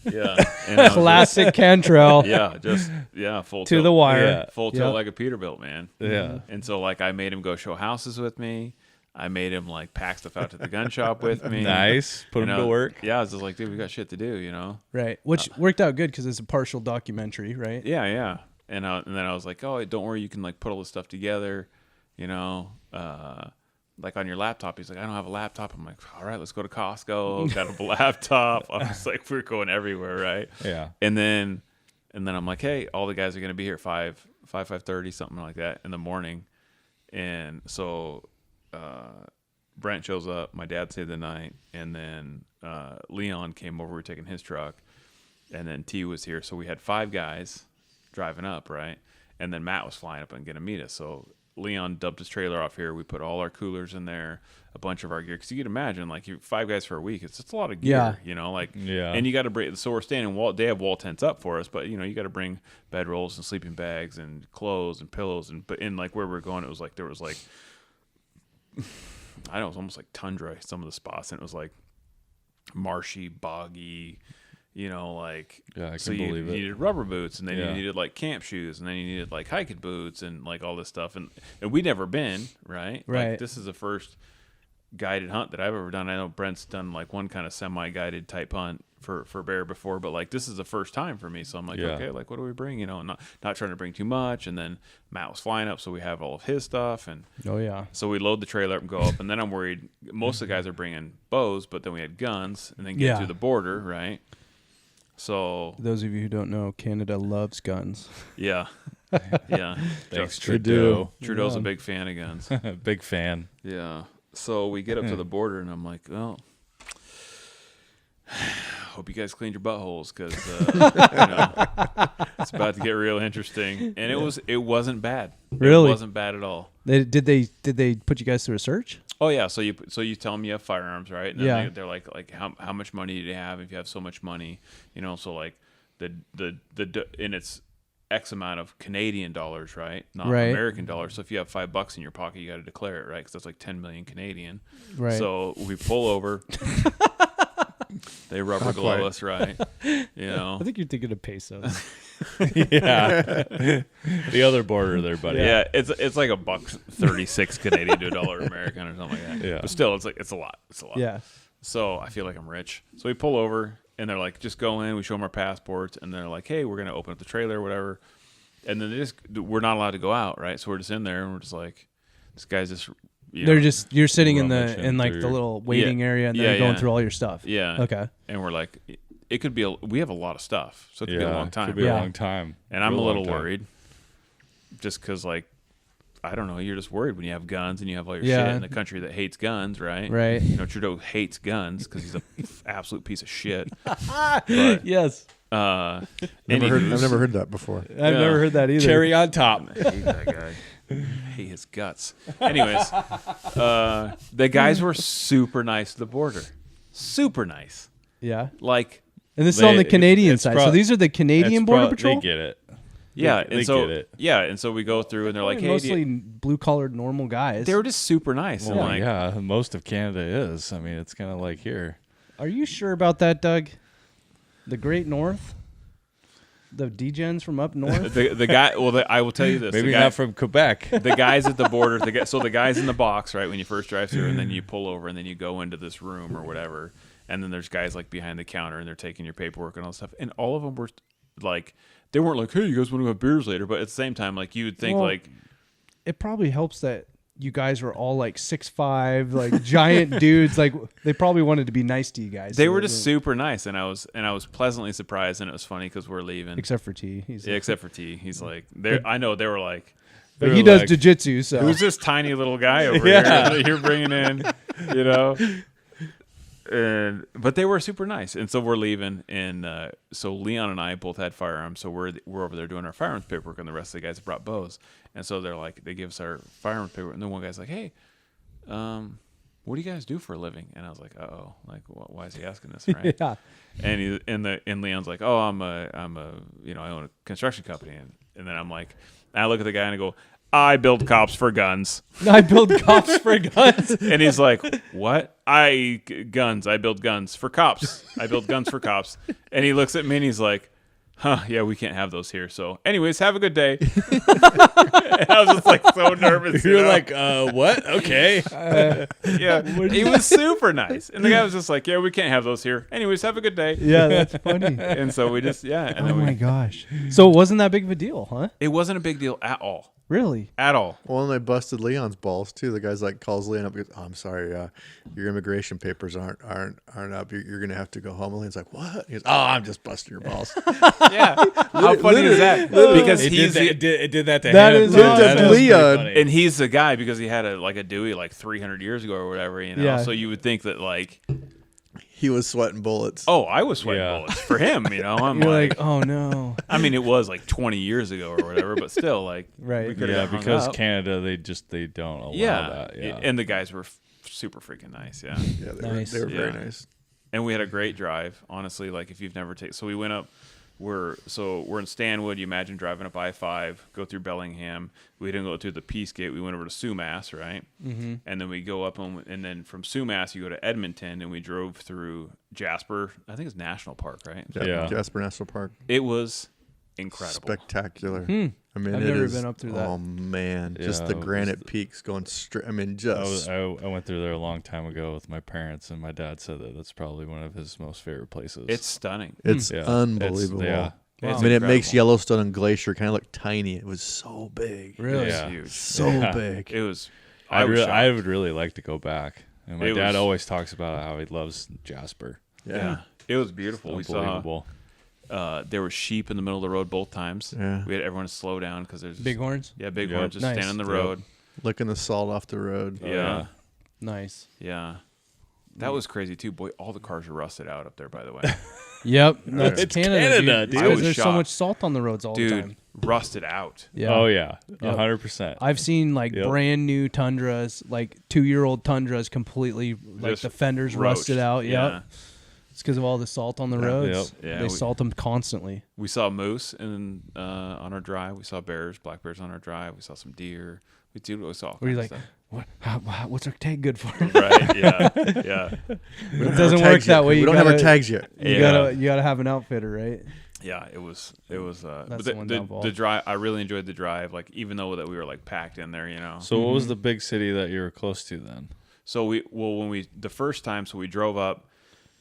And classic Cantrell. Full to tilt. the wire. Full tilt like a Peterbilt, man. Yeah. And so like I made him go show houses with me. I made him like pack stuff out to the gun shop with me. Nice. Put him to work. Yeah, I was just like, dude, we got shit to do, Right. Which worked out good because it's a partial documentary, right? Yeah. And then I was like, oh, don't worry, you can like put all this stuff together, like on your laptop. He's like, I don't have a laptop. I'm like, all right, let's go to Costco. Got a laptop. I was like, we're going everywhere, right? Yeah. And then I'm like, hey, all the guys are gonna be here at 5:30, something like that in the morning. And so Brent shows up, my dad stayed the night, and then Leon came over, we were taking his truck, and then T was here, so we had 5 guys driving up, right? And then Matt was flying up and gonna meet us. So Leon dumped his trailer off here. We put all our coolers in there, a bunch of our gear, because you can imagine, like, 5 guys for a week, it's a lot of gear, and you got to bring. So we're staying in they have wall tents up for us, but you got to bring bedrolls and sleeping bags and clothes and pillows, but in like where we were going, it was like there was like. I know it was almost like tundra, some of the spots, and it was like marshy, boggy, like. Yeah, I so can believe you it. needed rubber boots, and then you needed like camp shoes, and then you needed like hiking boots, and like all this stuff, and we'd never been, right? Like, this is the first guided hunt that I've ever done. I know Brent's done like one kind of semi-guided type hunt for bear before, but like this is the first time for me. So I'm like, okay, like what do we bring? Not trying to bring too much. And then Matt was flying up, so we have all of his stuff. And so we load the trailer up and go up. And then I'm worried. Most of the guys are bringing bows, but then we had guns, and then get to the border, right? So those of you who don't know, Canada loves guns. Yeah. Thanks, Trudeau. Trudeau's a big fan of guns. Big fan. Yeah. So we get up to the border, and I'm like, well, hope you guys cleaned your buttholes, because it's about to get real interesting. And it wasn't bad. Really, it wasn't bad at all. Did they put you guys through a search? Oh yeah. So you tell them you have firearms, right? And then they're like how much money do you have? If you have so much money, so like the and it's X amount of Canadian dollars, right? Not American dollars. So if you have $5 in your pocket, you got to declare it, right? Because that's like 10 million Canadian. Right. So we pull over. They rubber glove us, right? I think you're thinking of pesos. Yeah. The other border there, buddy. Yeah, it's like $1.36 Canadian to $1 American or something like that. Yeah. But still, it's a lot. It's a lot. Yeah. So I feel like I'm rich. So we pull over, and they're like, just go in. We show them our passports, and they're like, hey, we're going to open up the trailer or whatever. And then we're not allowed to go out, right? So we're just in there, and we're just like, this guy's just... you're sitting in the little waiting area, and they're going through all your stuff. Yeah. Okay. And we're like, it could be we have a lot of stuff, so it could be a long time. Could be a long time. And I'm a little worried, just because like, I don't know, you're just worried when you have guns and you have all your shit in a country that hates guns, right? Right. Trudeau hates guns because he's an absolute piece of shit. But, yes. I've never heard that before. I've never heard that either. Cherry on top. I hate that guy. I hate his guts. Anyways, the guys were super nice to the border. Super nice. Yeah. Like, and this is on the Canadian side. So these are the Canadian Border Patrol? They get it. Yeah, they get it. Yeah, and so we go through, and they're like, "Hey, mostly blue-collared, normal guys." They were just super nice. Well, most of Canada is. I mean, it's kind of like here. Are you sure about that, Doug? The Great North? The degens from up north? The guy. Well, I will tell you this. Maybe the guy, not from Quebec. the guys at the border. So the guys in the box, right? When you first drive through, and then you pull over, and then you go into this room or whatever, and then there's guys like behind the counter, and they're taking your paperwork and all that stuff, and all of them were like, they weren't like, hey, you guys want to have beers later? But at the same time, like you would think, Well, like, it probably helps that you guys were all like 6'5", like giant dudes. Like they probably wanted to be nice to you guys. they so were they just didn't- super nice, and I was pleasantly surprised, and it was funny because we're leaving. except for T. Yeah, except for T. He's like, I know they were like, but They he were does like- jujitsu, so who's this tiny little guy over Yeah. here that you're bringing in, you know? But they were super nice, and so we're leaving, and so Leon and I both had firearms, so we're over there doing our firearms paperwork, and the rest of the guys brought bows, and so they're like, they give us our firearms paperwork, and then one guy's like, hey, what do you guys do for a living? And I was like, uh-oh, like, why is he asking this, right? yeah. And Leon's like, oh, I'm a I own a construction company, and then I'm like, I look at the guy and I go, I build cops for guns. I build cops for guns. And he's like, what? I build guns for cops. I build guns for cops. And he looks at me and he's like, yeah, we can't have those here. So anyways, have a good day. And I was just like so nervous. You're you know? like, what? Okay. Yeah, he was super nice. And the guy was just like, yeah, we can't have those here. Anyways, have a good day. Yeah, that's funny. And so we just, and Oh then my gosh. So it wasn't that big of a deal, huh? it wasn't a big deal at all. Really? At all. Well, and they busted Leon's balls too. The guy's like calls Leon up. Goes, oh, I'm sorry, your immigration papers aren't up. You're gonna have to go home. And Leon's like, what? He goes, oh, I'm just busting your balls. Yeah. How funny is that? Because It he's did that to That him. is too. awesome. That is pretty Leon. funny. and he's the guy because he had a Dewey like 300 years ago or whatever, you know. Yeah. So you would think that like, He was sweating bullets. oh, I was sweating Yeah. bullets for him, you know. I'm You're like, like, oh no. I mean, it was like 20 years ago or whatever, but still, like, Right. we could Yeah, have hung because up. Canada, they don't allow yeah. that. Yeah. And the guys were super freaking nice, yeah. Yeah, Nice. they were very Yeah. nice. And we had a great drive, honestly. Like if you've never taken, so we went up. We're in Stanwood. You imagine driving up I-5, go through Bellingham. We didn't go through the Peace Gate. We went over to Sumas, right? Mm-hmm. And then we go up, and then from Sumas you go to Edmonton, and we drove through Jasper. I think it's National Park, right? Yeah. Jasper National Park. It was incredible. Spectacular. I mean, I've it never is- been up through that. Oh man, just Yeah, the it was granite peaks going straight. I mean, just I went through there a long time ago with my parents, and my dad said that that's probably one of his most favorite places. It's stunning. it's Yeah. unbelievable. Yeah. It's I mean, it makes incredible. Yellowstone and Glacier kind of look tiny. It was so big. Really? It was Yeah. huge. So Yeah. big. It was. I was I shocked. would really like to go back. And my It dad was- always talks about how he loves Jasper. Yeah. It was beautiful. We saw. Unbelievable. There were sheep in the middle of the road both times. Yeah. We had everyone slow down because there's Bighorns? Yeah, big Yep. ones just Nice. standing on the Yep. road. Licking the salt off the road. Oh, Yeah. Nice. Yeah. That was crazy too. Boy, all the cars are rusted out up there, by the way. Yep. That's It's Canada, Canada, dude. dude. I Because was there's so shocked. much salt on the roads all the Dude, time. rusted out. Yeah. Oh yeah, Yep. 100%. I've seen like Yep. brand new Tundras, like 2-year-old Tundras, completely like Just the fenders roached. rusted out. Yeah. Yep. It's because of all the salt on the roads. Yeah, They we- salt them constantly. We saw moose on our drive. We saw bears, black bears on our drive. We saw some deer. We saw all Where you're kinds like, of what's our tag good for? stuff. Right? Yeah. Yeah. It doesn't work that way. We You don't have our gotta- tags yet. You Yeah. gotta have an outfitter, right? Yeah, it was but That's the, the one the, downfall. the drive, I really enjoyed the drive, like even though that we were like packed in there, you know. So what was the big city that you were close to then? So the first time, so we drove up,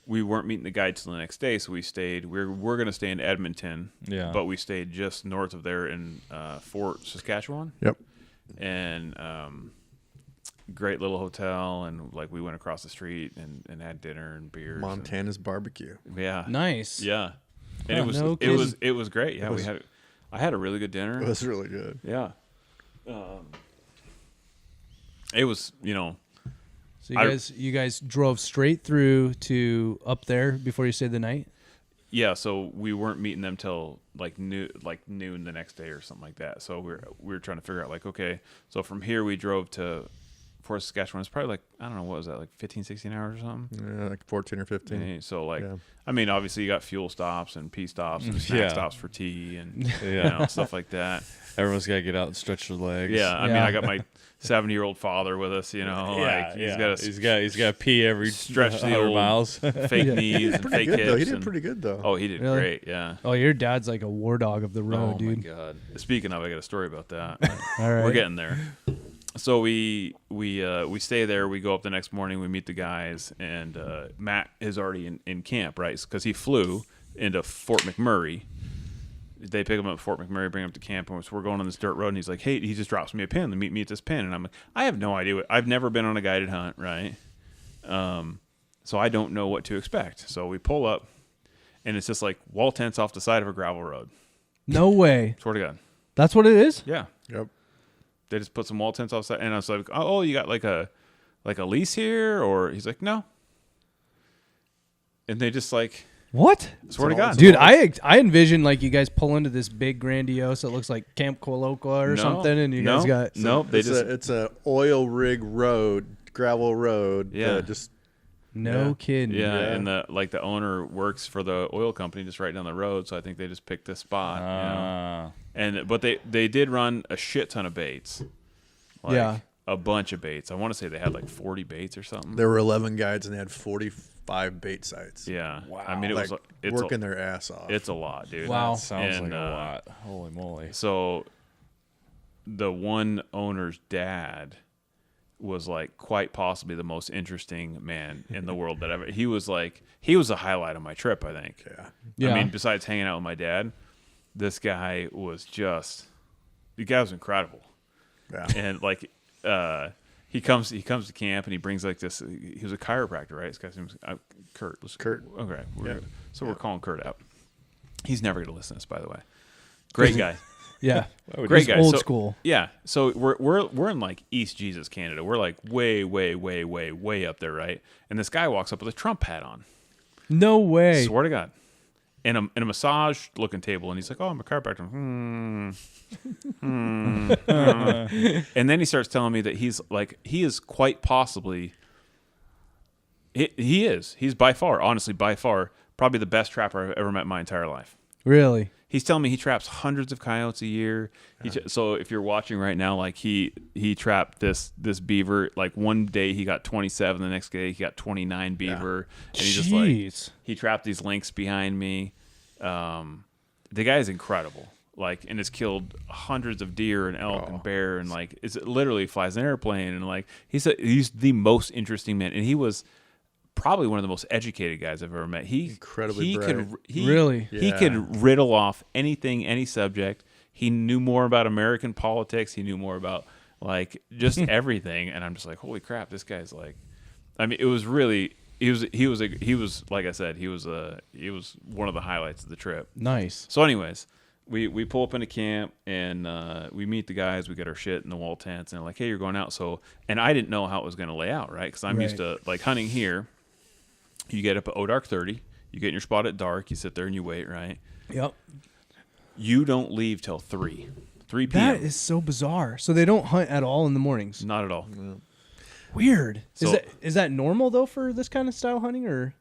we weren't meeting the guy till the next day, so we stayed. We're gonna stay in Edmonton, Yeah. but we stayed just north of there in Fort Saskatchewan, Yep. and great little hotel, and like we went across the street and had dinner and beers. Montana's barbecue. and, yeah, Nice. yeah, and Huh, no kidding. it was great. Yeah, I had a really good dinner. It was really good. Yeah, it was So you guys drove straight through to up there before you stayed the night? Yeah, so we weren't meeting them till like noon the next day or something like that. So we were trying to figure out like, okay, so from here we drove to Fort Saskatchewan. It's probably like, I don't know, what was that, like 15, 16 hours or something? Yeah, like 14 or 15. And so like, Yeah. I mean, obviously you got fuel stops and pee stops and snack Yeah. stops for tea and Yeah. stuff like that. Everyone's got to get out and stretch their legs. Yeah, I mean, Yeah. I got my 70-year-old father with us. Like he's got he's got to pee every stretch the 100 old miles. fake knees and Pretty fake good though. He hips. did and- pretty good though. Oh, he did Really? great. Yeah. Oh, your dad's like a war dog of the road, Oh dude. my god. Speaking of, I got a story about that. All right. We're getting there. So we stay there. We go up the next morning. We meet the guys, and Matt is already in camp, right? Because he flew into Fort McMurray. They pick him up at Fort McMurray, bring him up to camp, and so we're going on this dirt road. And he's like, "Hey," he just drops me a pin. Meet me at this pin, and I'm like, "I have no idea. I've never been on a guided hunt, right? So I don't know what to expect." So we pull up, and it's just like wall tents off the side of a gravel road. No way. Swear to God. That's what it is? Yeah. Yep. They just put some wall tents outside, and I was like, "Oh, you got like a lease here?" Or he's like, "No." And they just like, What? swear to God, Dude, I envision like you guys pull into this big grandiose. It looks like Camp Colloqua or No, something, and you no, guys got nope. They just It's a oil rig road, gravel road. Yeah. Just no kidding. yeah, Yeah. and the owner works for the oil company just right down the road, so I think they just picked this spot. But they did run a shit ton of baits, like Yeah. a bunch of baits. I want to say they had like 40 baits or something. there were 11 guides and they had 45 bait sites. Yeah, I mean Like it's working their ass off. it's a lot, dude. Wow. Sounds And, like a lot. Holy moly. So the one owner's dad was like quite possibly the most interesting man in the world that ever. He was the highlight of my trip, I think. Yeah. Yeah. I mean, besides hanging out with my dad, this guy was incredible. Yeah. And like he comes to camp and he brings like this. He was a chiropractor, right? This guy's name was Kurt. Kurt. Okay. Yeah. We're calling Kurt out. He's never gonna listen to this, by the way. Great guy. Yeah. Great guy. Old So- school. Yeah. So we're in like East Jesus, Canada. We're like way up there, right? And this guy walks up with a Trump hat on. No way. Swear to God. And a massage looking table, and he's like, "Oh, I'm a chiropractor." And then he starts telling me that he is quite possibly he's by far probably the best trapper I've ever met in my entire life. Really? He's telling me he traps hundreds of coyotes a year. So if you're watching right now, like he trapped this beaver. Like one day he got 27, the next day he got 29 beaver, and he just Jeez. he trapped these lynx behind me. The guy is incredible. Like, and has killed hundreds of deer and elk and bear, and like it's literally flies an airplane, and like he's the most interesting man, and he was probably one of the most educated guys I've ever met. Incredibly bright. Really? He Yeah. could riddle off anything, any subject. He knew more about American politics. He knew more about like just everything. And I'm just like, holy crap, this guy's like, I mean, it was really, he was like I said, he was one of the highlights of the trip. Nice. So anyways, we pull up into camp and we meet the guys. We get our shit in the wall tents and they're like, hey, you're going out. So, and I didn't know how it was going to lay out, right? Because I'm used to like hunting here. You get up at dark 30. You get in your spot at dark. You sit there and you wait, right? Yep. You don't leave till 3 p.m. That is so bizarre. So they don't hunt at all in the mornings. Not at all. Weird. So- Is that normal though for this kind of style hunting, or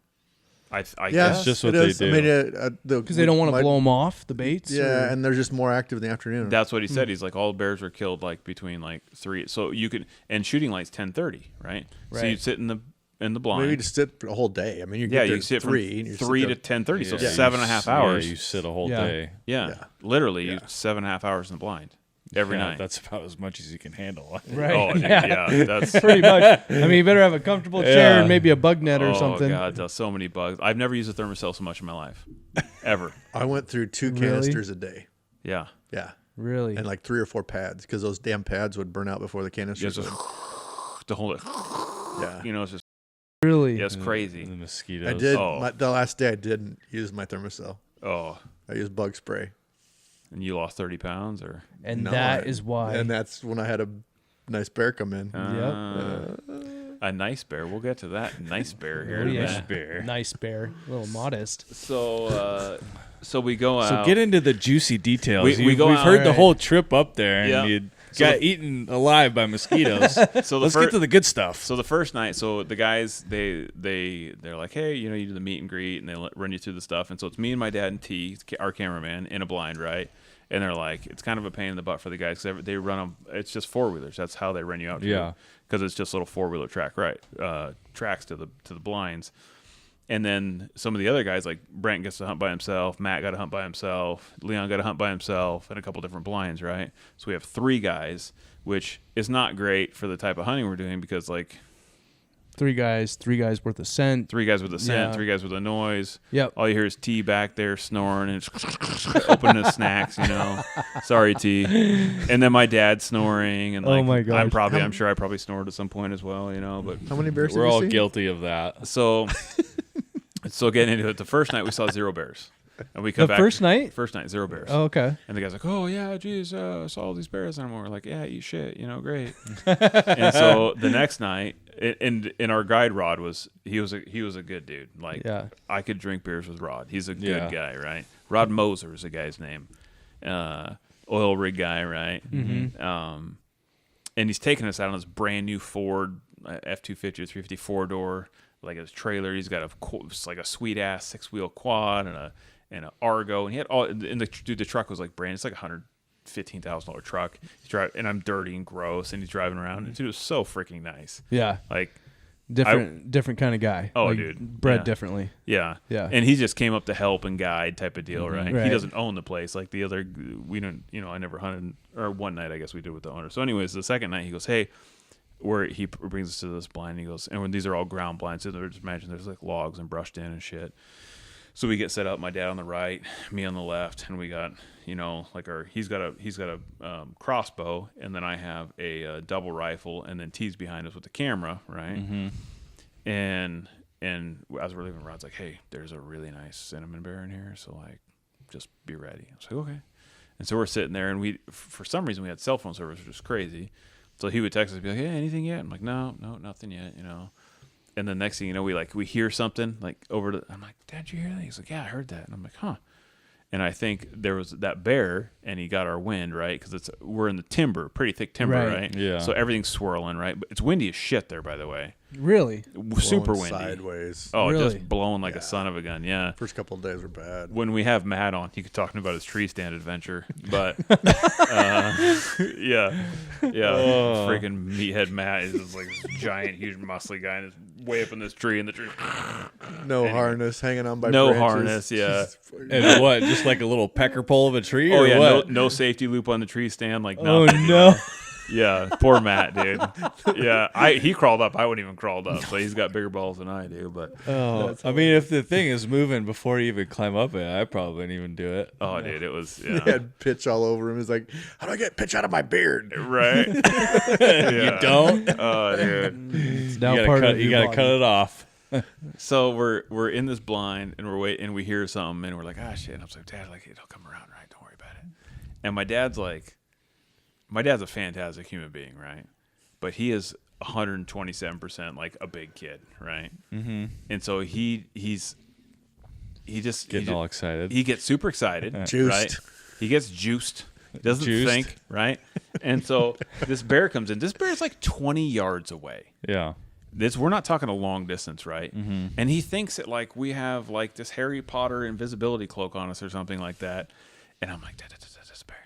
I Yeah, guess. just what it they is. do. I mean, because they don't want to blow them off the baits? Yeah, or- and they're just more active in the afternoon. That's what he said. He's like, all bears were killed like between like 3. So you could, and shooting light's 10:30, right? So Right. you'd sit in the blind. Maybe just sit for a whole day. I mean, you yeah, get there you sit at 3 and from you 3 sit to there. 10:30, so Yeah, 7.5 hours. Yeah, you sit a whole Yeah. day. Yeah, literally, Yeah. you 7.5 hours in the blind every Yeah, night. that's about as much as you can handle. Right. Oh, dude, yeah. yeah, that's Pretty much. I mean, you better have a comfortable chair Yeah. and maybe a bug net or oh something. god, there's so many bugs. I've never used a thermocell so much in my life, ever. I went through 2 Really? canisters a day. Yeah, Yeah. Really? And like 3 or 4 pads because those damn pads would burn out before the you canisters just would. to hold it. Yeah. You know, it's just Really? yeah, it's crazy. The mosquitoes. I did. Oh. The last day I didn't use my thermocell. Oh, I used bug spray. and you lost 30 pounds, or And No, that I- is why. And that's when I had a nice bear come in. a nice bear. We'll get to that nice bear here. Oh, in a yeah. minute. bear. Nice bear. A little modest. So we go out. So get into the juicy details. We go We've out- heard the Alright. whole trip up there, and Yeah. you got eaten alive by mosquitoes. So Let's get to the good stuff. So the first night, so the guys they're like, hey, you do the meet and greet, and they run you through the stuff. And so it's me and my dad and T, our cameraman, in a blind, right? And they're like, it's kind of a pain in the butt for the guys because they run them. It's just 4-wheelers. That's how they run you out. Yeah. Because it's just little 4-wheeler track, right? Tracks to the blinds. And then some of the other guys, like Brent gets to hunt by himself, Matt got to hunt by himself, Leon got to hunt by himself, and a couple different blinds, right? So we have 3 guys, which is not great for the type of hunting we're doing because, like, 3 guys worth of scent. 3 guys with a scent, Yeah. 3 guys with a noise. Yep. All you hear is T back there snoring and opening his snacks, Sorry, T. And then my dad snoring, and like, Oh my gosh. I'm sure I probably snored at some point as well, But How many bears We're did you all see? guilty of that. so getting into it, the first night we saw 0 bears, and we come The back first night? 0 bears. Oh, okay. And the guy's like, oh, yeah, geez, I saw all these bears. And we're like, yeah, eat shit, great. And so the next night, and our guide, Rod, he was a good dude. Like, Yeah. I could drink beers with Rod. He's a good Yeah. guy, right? Rod Moser is the guy's name. Oil rig guy, right? Mm-hmm. And he's taking us out on this brand new Ford F-250 or 350 4-door, like his trailer. He's got a sweet ass 6-wheel quad and a Argo, and he had all. And the truck was like brand. It's like $115,000 truck. And I'm dirty and gross, and he's driving around. And dude, it was so freaking nice. Yeah. Like, Different kind of guy. Oh, like, dude. Bred Yeah. differently. yeah, Yeah. And he just came up to help and guide type of deal, right? Right. He doesn't own the place like the other. We don't, I never hunted, or one night I guess we did with the owner. So, anyways, the second night he goes, hey. Where he brings us to this blind, and he goes, and when these are all ground blinds, so just imagine there's like logs and brushed in and shit. So we get set up, my dad on the right, me on the left, and we got, like he's got a crossbow, and then I have a double rifle, and then T's behind us with the camera, right? Mm-hmm. And as we're leaving, Rod's like, hey, there's a really nice cinnamon bear in here, so like, just be ready. I was like, okay. And so we're sitting there, and we, for some reason, we had cell phone service, which was crazy. So he would text us and be like, hey, anything yet? I'm like, no, nothing yet, And the next thing you know, we hear something like over to, I'm like, Dad, did you hear that? He's like, yeah, I heard that. And I'm like, huh. And I think there was that bear, and he got our wind, right? Because we're in the timber, pretty thick timber, right? Yeah. So everything's swirling, right? But it's windy as shit there, by the way. Really? Super Blowing windy. Sideways. Oh, Really? just blowing like a Yeah. son of a gun, yeah. First couple of days were bad. When we have Matt on, he could talk about his tree stand adventure. But yeah, freaking meathead Matt is just like this giant, huge, muscly guy, and is way up in this tree, and the tree. No harness, hanging on by No branches. harness, yeah. And what? Just like a little pecker pole of a tree? Oh or yeah, what? no safety loop on the tree stand, like Oh nothing. no. Yeah, poor Matt, dude. Yeah, he crawled up. I wouldn't even crawled up, so he's got bigger balls than I do. But Oh, I mean, if the thing is moving before you even climb up it, I probably wouldn't even do it. oh, dude, it was He yeah, had pitch all over him. He's like, how do I get pitch out of my beard? right. You Don't. Oh, dude. It's now You gotta, part cut, of you your gotta body. cut it off. So we're in this blind, and we're waiting, and we hear something, and we're like, ah, shit. And I was like, Dad, like it'll come around, right? Don't worry about it. And my dad's a fantastic human being, right? But he is 127% like a big kid, right? Mm-hmm. And so he's Getting all excited. He gets super excited, Juiced. right? He gets juiced. He doesn't Juiced. think, right? And so this bear comes in. This bear is like 20 yards away. Yeah. We're not talking a long distance, right? Mm-hmm. And he thinks that like we have like this Harry Potter invisibility cloak on us or something like that. And I'm like, this bear.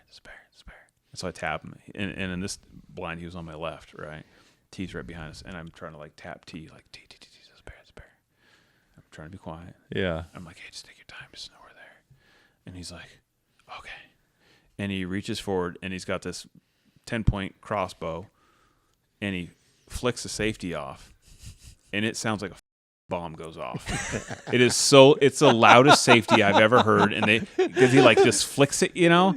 And so I tap him, and in this blind he was on my left, right? T's right behind us, and I'm trying to like tap T, like T, this bear. I'm trying to be quiet. Yeah. I'm like, hey, just take your time, just nowhere there. And he's like, okay. And he reaches forward, and he's got this 10-point crossbow, and he flicks the safety off, and it sounds like a bomb goes off. It's the loudest safety I've ever heard, and because he like just flicks it, Yeah.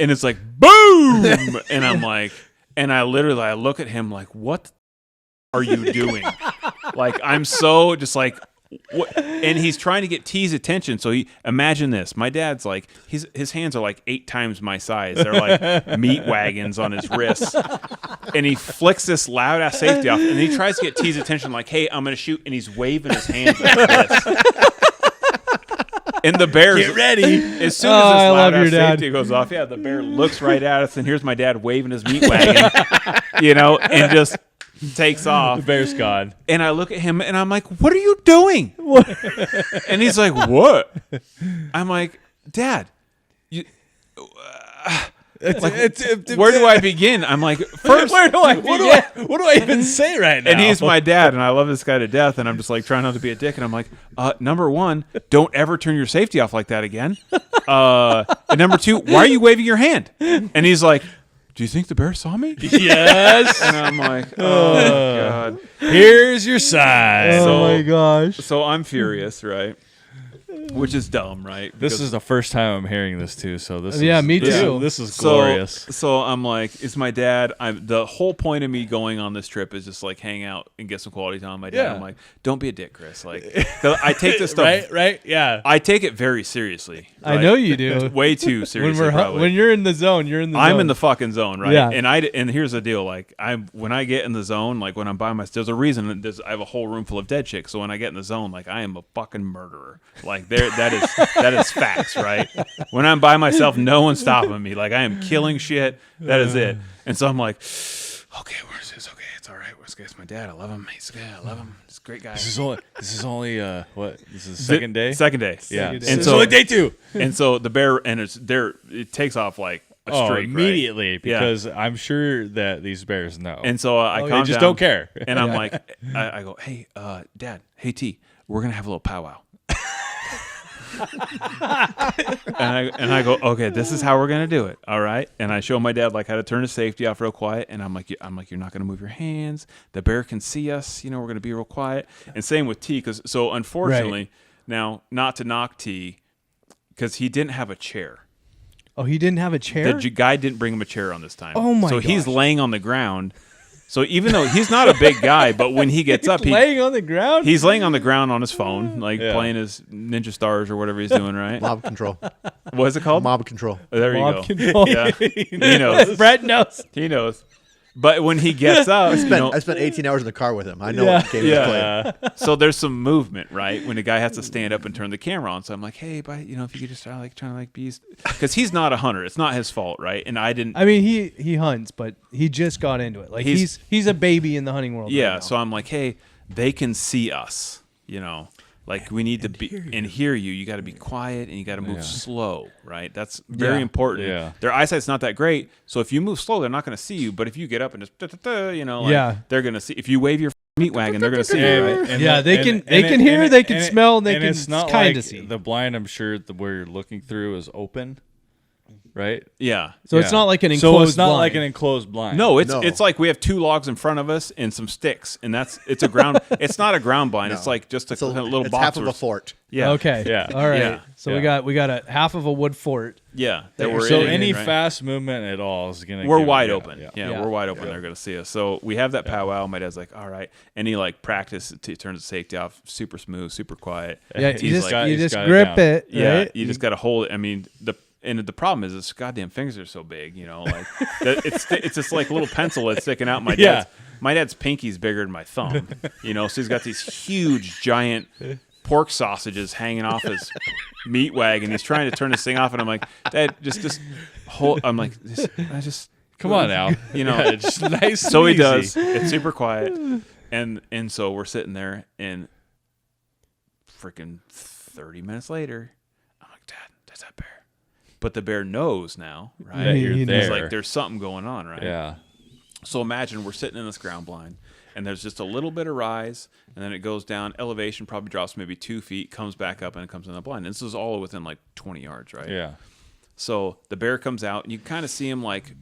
and it's like boom, and I'm like, and I look at him like, what are you doing? Like, I'm so just like, what? And he's trying to get T's attention. So imagine this. My dad's like, his hands are like 8 times my size. They're like meat wagons on his wrists. And he flicks this loud ass safety off, and he tries to get T's attention like, hey, I'm going to shoot. And he's waving his hands like this. And the bear's Get ready. as soon as this I love loud ass your dad. safety goes off, the bear looks right at us, and here's my dad waving his meat wagon, and just takes off. The bear's gone. And I look at him, and I'm like, "What are you doing?" And he's like, "What?" I'm like, "Dad, you." Where do I begin? I'm like, first, What do I even say right now? and he's my dad, and I love this guy to death, and I'm just like trying not to be a dick, and I'm like, number one, don't ever turn your safety off like that again. And number two, why are you waving your hand? And he's like, do you think the bear saw me? Yes. And I'm like, oh God. Here's your sign. Oh my gosh. So I'm furious, right? Which is dumb, right? This Because- is the first time I'm hearing this too, so this Yeah, is me this- too. This is glorious. So I'm like, it's my dad. The whole point of me going on this trip is just like hang out and get some quality time with my dad. Yeah. I'm like, don't be a dick, Chris. Like, 'cause I take this stuff right? Yeah. I take it very seriously. I right? know you do. Way too When seriously. Probably. when you're in the zone, you're in the zone. I'm in the fucking zone, right? Yeah. And here's the deal: like when I get in the zone, like when I'm by myself, there's a reason that I have a whole room full of dead chicks. So when I get in the zone, like I am a fucking murderer. Like that is facts, right? When I'm by myself, no one's stopping me. Like I am killing shit. That is it. And so I'm like, okay, where's this? Okay, it's all right. It's my dad. I love him. I love him. He's a great guy. This is only what? This is the second day? Second day. Yeah. And It's so only day 2. and so the bear and it takes off like a streak, right? Immediately because I'm sure that these bears know. And so I they calm just down, don't care. And I'm like, I go, hey, Dad, hey T, we're gonna have a little powwow. and I go, okay, this is how we're gonna do it, all right. And I show my dad like how to turn his safety off real quiet. And I'm like, you're not gonna move your hands. The bear can see us. We're gonna be real quiet. And same with T, because so unfortunately, now not to knock T, because he didn't have a chair. Oh, he didn't have a chair? The guy didn't bring him a chair on this time. Oh, my So he's gosh. laying on the ground. So even though he's not a big guy, but when he gets up, laying on the ground? he's laying on the ground on his phone, like Yeah. playing his Ninja Stars or whatever he's doing, right? Mob control. What is it called? Mob control. Oh, there you Mob go. control. Yeah. He knows. Brett knows. He knows. But when he gets up, I spent 18 hours in the car with him. I know what game he's playing. so there's some movement, right? When the guy has to stand up and turn the camera on. So I'm like, hey, but if you could just trying to be, because he's not a hunter. It's not his fault, right? And I didn't. I mean, he hunts, but he just got into it. Like He's- he's a baby in the hunting world. Yeah, right now. so I'm like, hey, they can see us, like we need to be and hear you. You got to be quiet and you got to move slow, right? That's very Yeah. important. Yeah. Their eyesight's not that great, so if you move slow, they're not going to see you. But if you get up and just, Yeah. they're going to see. If you wave your meat wagon, they're going to see you, right? Yeah, they can hear, they can smell, and they can it's not kinda like see. the blind. I'm sure where you're looking through is open, right? Yeah. So it's not like an So enclosed it's not blind. like an enclosed blind. No, No. it's like we have 2 logs in front of us and some sticks, and it's a ground. It's not a ground blind. It's like just It's, a little it's box. half of a fort. Yeah. Okay. Yeah. All right. Yeah. So Yeah. we got a half of a wood fort. Yeah. That we're So in, any right? fast movement at all is gonna. We're give it- wide yeah, open. Yeah. Yeah, Yeah. we're wide open. They're going to see us. So we have that powwow. My dad's like, all right. And he like practice to turn the safety off super smooth, super quiet. Yeah, He's you just like, you he's just got it grip down. it. yeah, right? you just got to hold it. I mean, the problem is his goddamn fingers are so big, like it's just like a little pencil that's sticking out. Yeah. My dad's pinky's bigger than my thumb, so he's got these huge giant pork sausages hanging off his meat wagon. He's trying to turn this thing off, and I'm like, Dad, just hold. I'm like, just Come on now. Yeah, just nice. so and he easy. does. It's super quiet, and so we're sitting there, and freaking 30 minutes later, I'm like, Dad, that's that bear. But the bear knows now, right? That you're He knows. It's there. like there's something going on, right? Yeah. So imagine we're sitting in this ground blind, and there's just a little bit of rise, and then it goes down. Elevation probably drops maybe 2 feet, comes back up, and it comes in the blind. And this is all within like 20 yards, right? Yeah. So the bear comes out, and you kind of see him like,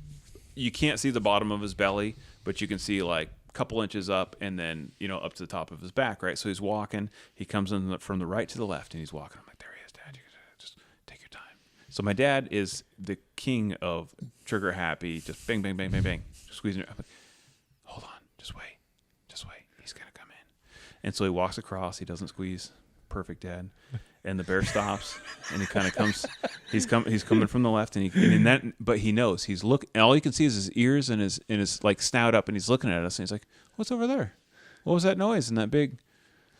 you can't see the bottom of his belly, but you can see like a couple inches up, and then up to the top of his back, right? So he's walking. He comes in from the right to the left, and he's walking. I'm like, there he is, Dad. Just take your time. So my dad is the king of trigger happy, just bang, bang, bang, bang, bang, squeezing it. I'm like, hold on, just wait. He's gonna come in. And so he walks across. He doesn't squeeze. Perfect, Dad. And the bear stops, and he kind of comes. He's coming from the left, but he knows he's looking. All you can see is his ears and his like snout up, and he's looking at us, and he's like, "What's over there? What was that noise?" And that big.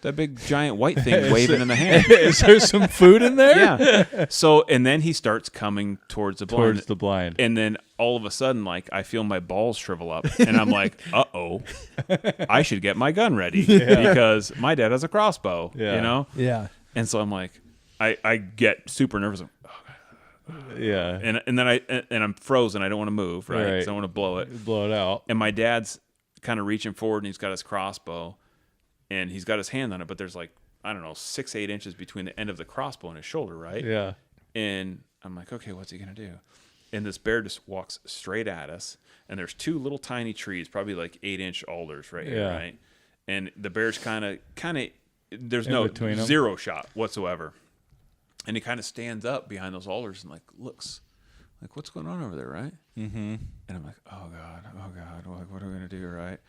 That big giant white thing waving in the hand. Is there some food in there? Yeah. So, and then he starts coming towards the blind. Towards the blind. And then all of a sudden, like, I feel my balls shrivel up. And I'm like, uh-oh, I should get my gun ready. Because my dad has a crossbow, you know? Yeah. And so I'm like, I get super nervous. Yeah. And then I'm frozen. I don't want to move, right? Because I want to blow it. Blow it out. And my dad's kind of reaching forward, and he's got his crossbow. And he's got his hand on it, but there's like, I don't know, 6-8 inches between the end of the crossbow and his shoulder, right? Yeah. And I'm like, okay, what's he going to do? And this bear just walks straight at us. And there's 2 little tiny trees, probably like 8-inch alders right here, right? And the bear's kind of, there's no zero shot whatsoever. And he kind of stands up behind those alders and like looks like, what's going on over there, right? Mm-hmm. And I'm like, oh God, what are we going to do, right?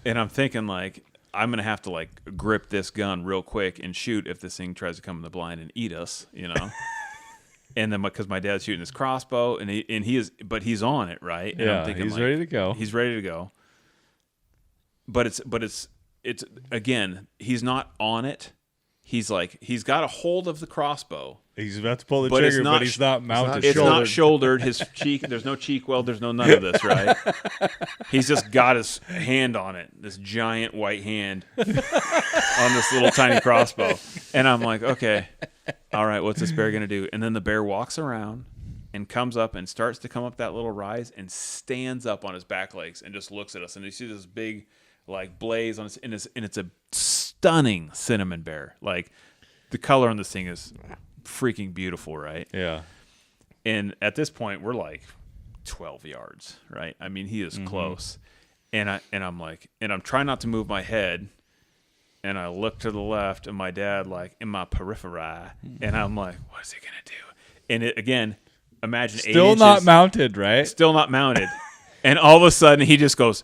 And I'm thinking, like, I'm going to have to, like, grip this gun real quick and shoot if this thing tries to come in the blind and eat us, you know? And then because my dad's shooting his crossbow, and he is, but he's on it, right? And Yeah, I'm thinking, he's like, ready to go. He's ready to go. But it's again, he's not on it. He's like, he's got a hold of the crossbow. He's about to pull the But it's trigger, not but he's not mounted. It's not shouldered. His cheek, there's no cheek weld. There's no none of this, right? He's just got his hand on it, this giant white hand on this little tiny crossbow. And I'm like, okay, all right, what's this bear going to do? And then the bear walks around and comes up and starts to come up that little rise and stands up on his back legs and just looks at us. And you see this big, like, blaze on his, and it's a stunning cinnamon bear. Like, the color on this thing is freaking beautiful, right? Yeah. And at this point, we're like 12 yards, right? I mean, he is close. And I'm like, and I'm trying not to move my head. And I look to the left, and my dad, like, in my periphery. And I'm like, what is he going to do? And again, imagine 8 Still inches. not mounted, right? Still not mounted. And all of a sudden, he just goes,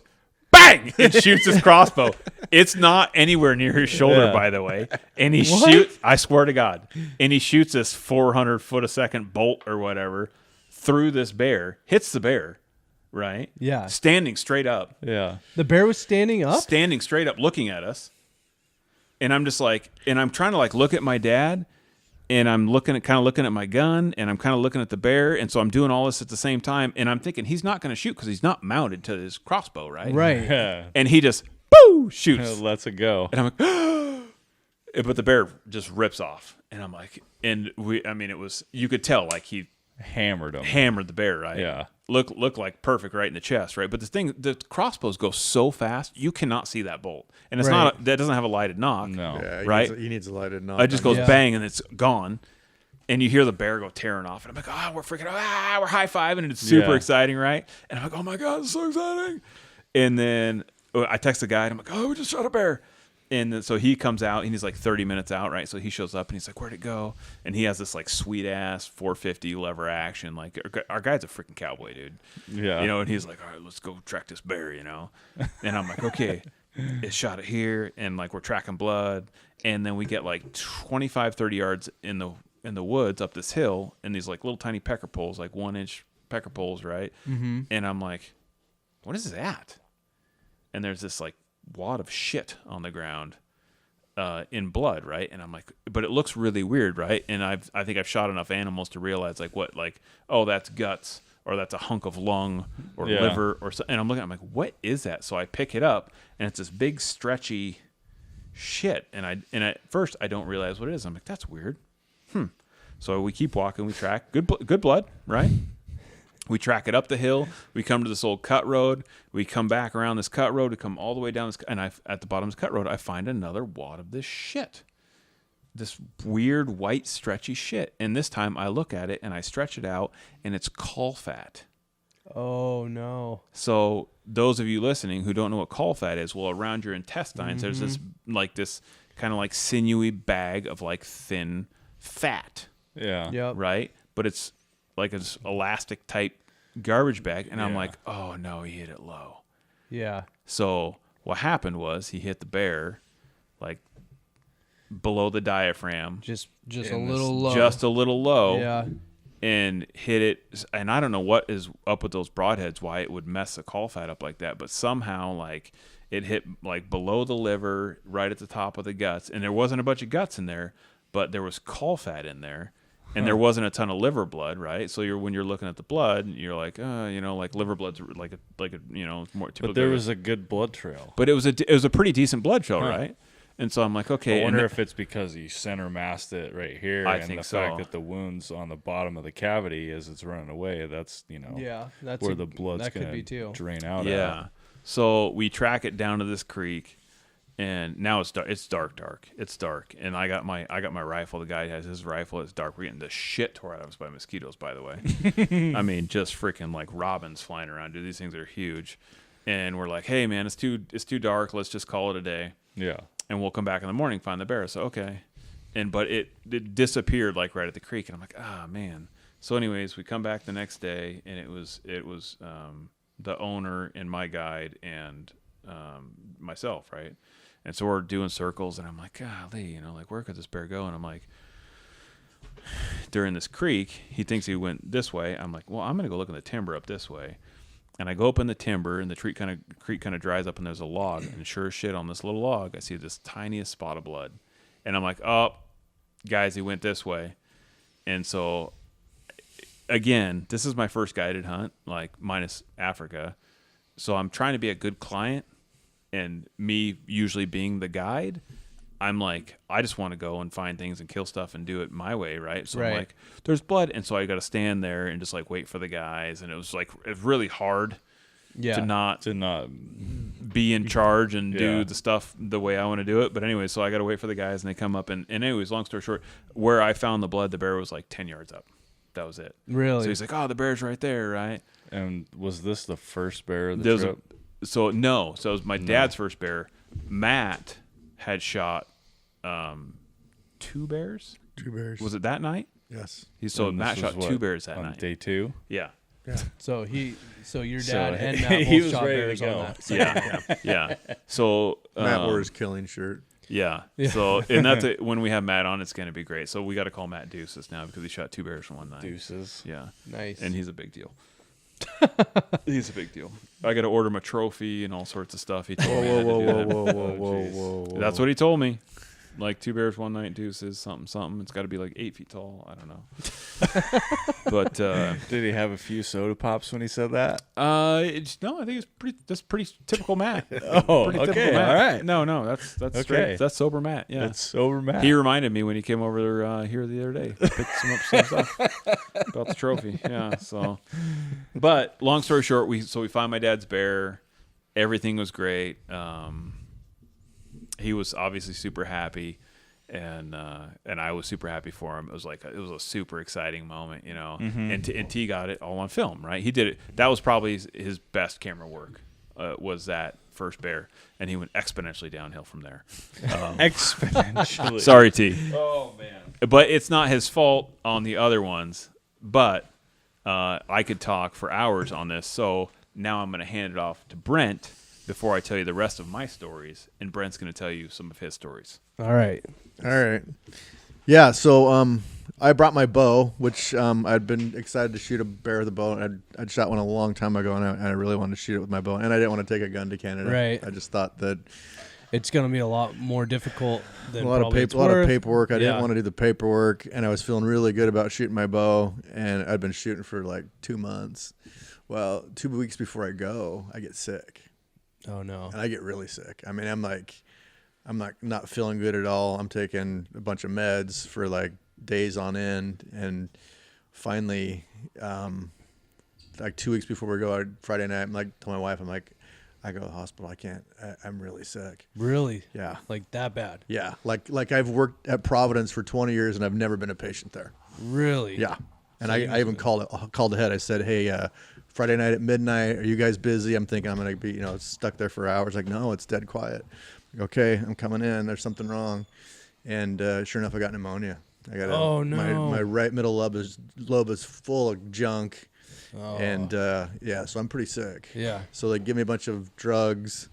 bang! And shoots his crossbow. It's not anywhere near his shoulder, by the way. And he shoots, I swear to God, and he shoots this 400 foot a second bolt or whatever through this bear, hits the bear, right? Yeah. Standing straight up. Yeah. The bear was standing up? Standing straight up, looking at us. And I'm just like, and I'm trying to, like, look at my dad, and I'm looking at my gun, and I'm kind of looking at the bear, and so I'm doing all this at the same time, and I'm thinking he's not going to shoot because he's not mounted to his crossbow, right? Right. Yeah. And he just, boo, shoots. Lets it go. And I'm like, but the bear just rips off. And I'm like, it was, you could tell, like, he Hammered him. hammered the bear, right? Yeah. Look like perfect right in the chest, right? But the crossbows go so fast, you cannot see that bolt. And it's Right. that doesn't have a lighted knock. No. Yeah, Right? He needs a lighted knob. It just goes Yeah. bang and it's gone. And you hear the bear go tearing off. And I'm like, oh, we're freaking out. We're high-fiving. And it's super Yeah. exciting, right? And I'm like, oh, my God, it's so exciting. And then I text the guy, and I'm like, oh, we just shot a bear. And then, so he comes out, and he's like 30 minutes out, right? So he shows up, and he's like, where'd it go? And he has this, like, sweet-ass 450 lever action. Like, our guy's a freaking cowboy, dude. Yeah. You know, and he's like, all right, let's go track this bear, you know? And I'm like, okay, it shot it here, and, like, we're tracking blood. And then we get, like, 25, 30 yards in the woods up this hill, and these, like, little tiny pecker poles, like 1-inch pecker poles, right? Mm-hmm. And I'm like, what is that? And there's this, like, wad of shit on the ground in blood, right? And I'm like, but it looks really weird, right? And I think I've shot enough animals to realize, like, what, like, oh, that's guts, or that's a hunk of lung or Yeah. liver, or so. And I'm looking, I'm like, what is that? So I pick it up, and it's this big stretchy shit. And at first I don't realize what it is. I'm like, that's weird. So we keep walking, we track good blood, right? We track it up the hill. We come to this old cut road. We come back around this cut road. We come all the way down this, and at the bottom of this cut road, I find another wad of this shit, this weird white stretchy shit. And this time, I look at it and I stretch it out, and it's caul fat. Oh, no. So those of you listening who don't know what caul fat is, well, around your intestines, there's this kind of like sinewy bag of like thin fat, Yeah. Yep. right? But it's like this elastic type garbage bag, and I'm Yeah. like, oh no, he hit it low. Yeah. So what happened was he hit the bear like below the diaphragm, Just a In little low. just a little low, Yeah. and hit it. And I don't know what is up with those broadheads, why it would mess the caul fat up like that, but somehow like It hit like below the liver, right at the top of the guts, and there wasn't a bunch of guts in there, but there was caul fat in there. And there wasn't a ton of liver blood, right? So when you're looking at the blood, you're like, like liver blood's like a more typical. But there was a good blood trail. But it was a pretty decent blood trail, right? And so I'm like, okay. I wonder if it's because you center massed it right here, I and think the so. fact that the wound's on the bottom of the cavity as it's running away. That's that's where the blood's that could going be to too. drain out. Yeah. At. So we track it down to this creek. And now it's dark. It's dark. It's dark. And I got my rifle. The guy has his rifle. It's dark. We're getting the shit tore out of us by mosquitoes, by the way. I mean, just freaking like robins flying around. Dude, these things are huge. And we're like, hey man, it's too dark. Let's just call it a day. Yeah. And we'll come back in the morning, find the bear. So okay. But it disappeared like right at the creek. And I'm like, man. So anyways, we come back the next day, and it was the owner and my guide and myself, right? And so we're doing circles, and I'm like, golly, like, where could this bear go? And I'm like, during this creek, he thinks he went this way. I'm like, well, I'm going to go look in the timber up this way. And I go up in the timber, and the creek kind of dries up, and there's a log. And sure as shit, on this little log, I see this tiniest spot of blood. And I'm like, oh, guys, he went this way. And so, again, this is my first guided hunt, like minus Africa. So I'm trying to be a good client. And me usually being the guide, I'm like, I just want to go and find things and kill stuff and do it my way, right? So I'm like, there's blood. And so I got to stand there and just like wait for the guys. And it was really hard to not be in charge and do the stuff the way I want to do it. But anyway, so I got to wait for the guys, and they come up. And anyways, long story short, where I found the blood, the bear was like 10 yards up. That was it. Really? So he's like, oh, the bear's right there, right? And was this the first bear of the trip? So it was my dad's first bear. Matt had shot 2 bears. 2 bears. Was it that night? Yes. This Matt shot was 2 bears that on night. Day 2. Yeah. So your dad and Matt he both was shot ready to bears go. on that. Yeah. So Matt wore his killing shirt. Yeah. So and that's it. When we have Matt on, it's going to be great. So we got to call Matt Deuces now because he shot 2 bears in one night. Deuces. Yeah. Nice. And he's a big deal. He's a big deal. I got to order him a trophy and all sorts of stuff. He told me I had to do that. Whoa. That's what he told me. Like 2 bears, 1 night, deuces, something. It's got to be like 8 feet tall. I don't know. But Did he have a few soda pops when he said that? no, I think that's pretty typical Matt. Oh, Pretty okay, typical Matt. all right. No, that's Okay. straight. That's sober Matt. Yeah, That's sober Matt. he reminded me when he came over here the other day. Picked some stuff about the trophy. Yeah. So, but long story short, we find my dad's bear. Everything was great. He was obviously super happy, and I was super happy for him. It was a super exciting moment, Mm-hmm. And T got it all on film, right? He did it. That was probably his best camera work. Was that first bear, and he went exponentially downhill from there. Exponentially. Sorry, T. Oh, man. But it's not his fault on the other ones. But I could talk for hours on this, so now I'm going to hand it off to Brent before I tell you the rest of my stories, and Brent's going to tell you some of his stories. All right. Yeah, so I brought my bow, which I'd been excited to shoot a bear with a bow. I'd shot one a long time ago, and I really wanted to shoot it with my bow. And I didn't want to take a gun to Canada. Right. I just thought that It's going to be a lot more difficult than a lot of paperwork. I didn't Yeah. want to do the paperwork, and I was feeling really good about shooting my bow, and I'd been shooting for like 2 months. Well, 2 weeks before I go, I get sick. Oh, no. And I get really sick. I mean, I'm not feeling good at all. I'm taking a bunch of meds for like days on end, and finally, like 2 weeks before we go out Friday night, I'm like to my wife, I go to the hospital. I can't. I'm really sick. Really? Yeah. Like that bad? Yeah. Like I've worked at Providence for 20 years, and I've never been a patient there. Really? Yeah. And I even called ahead. I said, hey, Friday night at midnight, are you guys busy? I'm thinking I'm going to be, stuck there for hours. Like, no, it's dead quiet. Okay, I'm coming in. There's something wrong. And sure enough, I got pneumonia. I got Oh, no. my right middle lobe is full of junk. Oh. And so I'm pretty sick. Yeah. So they give me a bunch of drugs,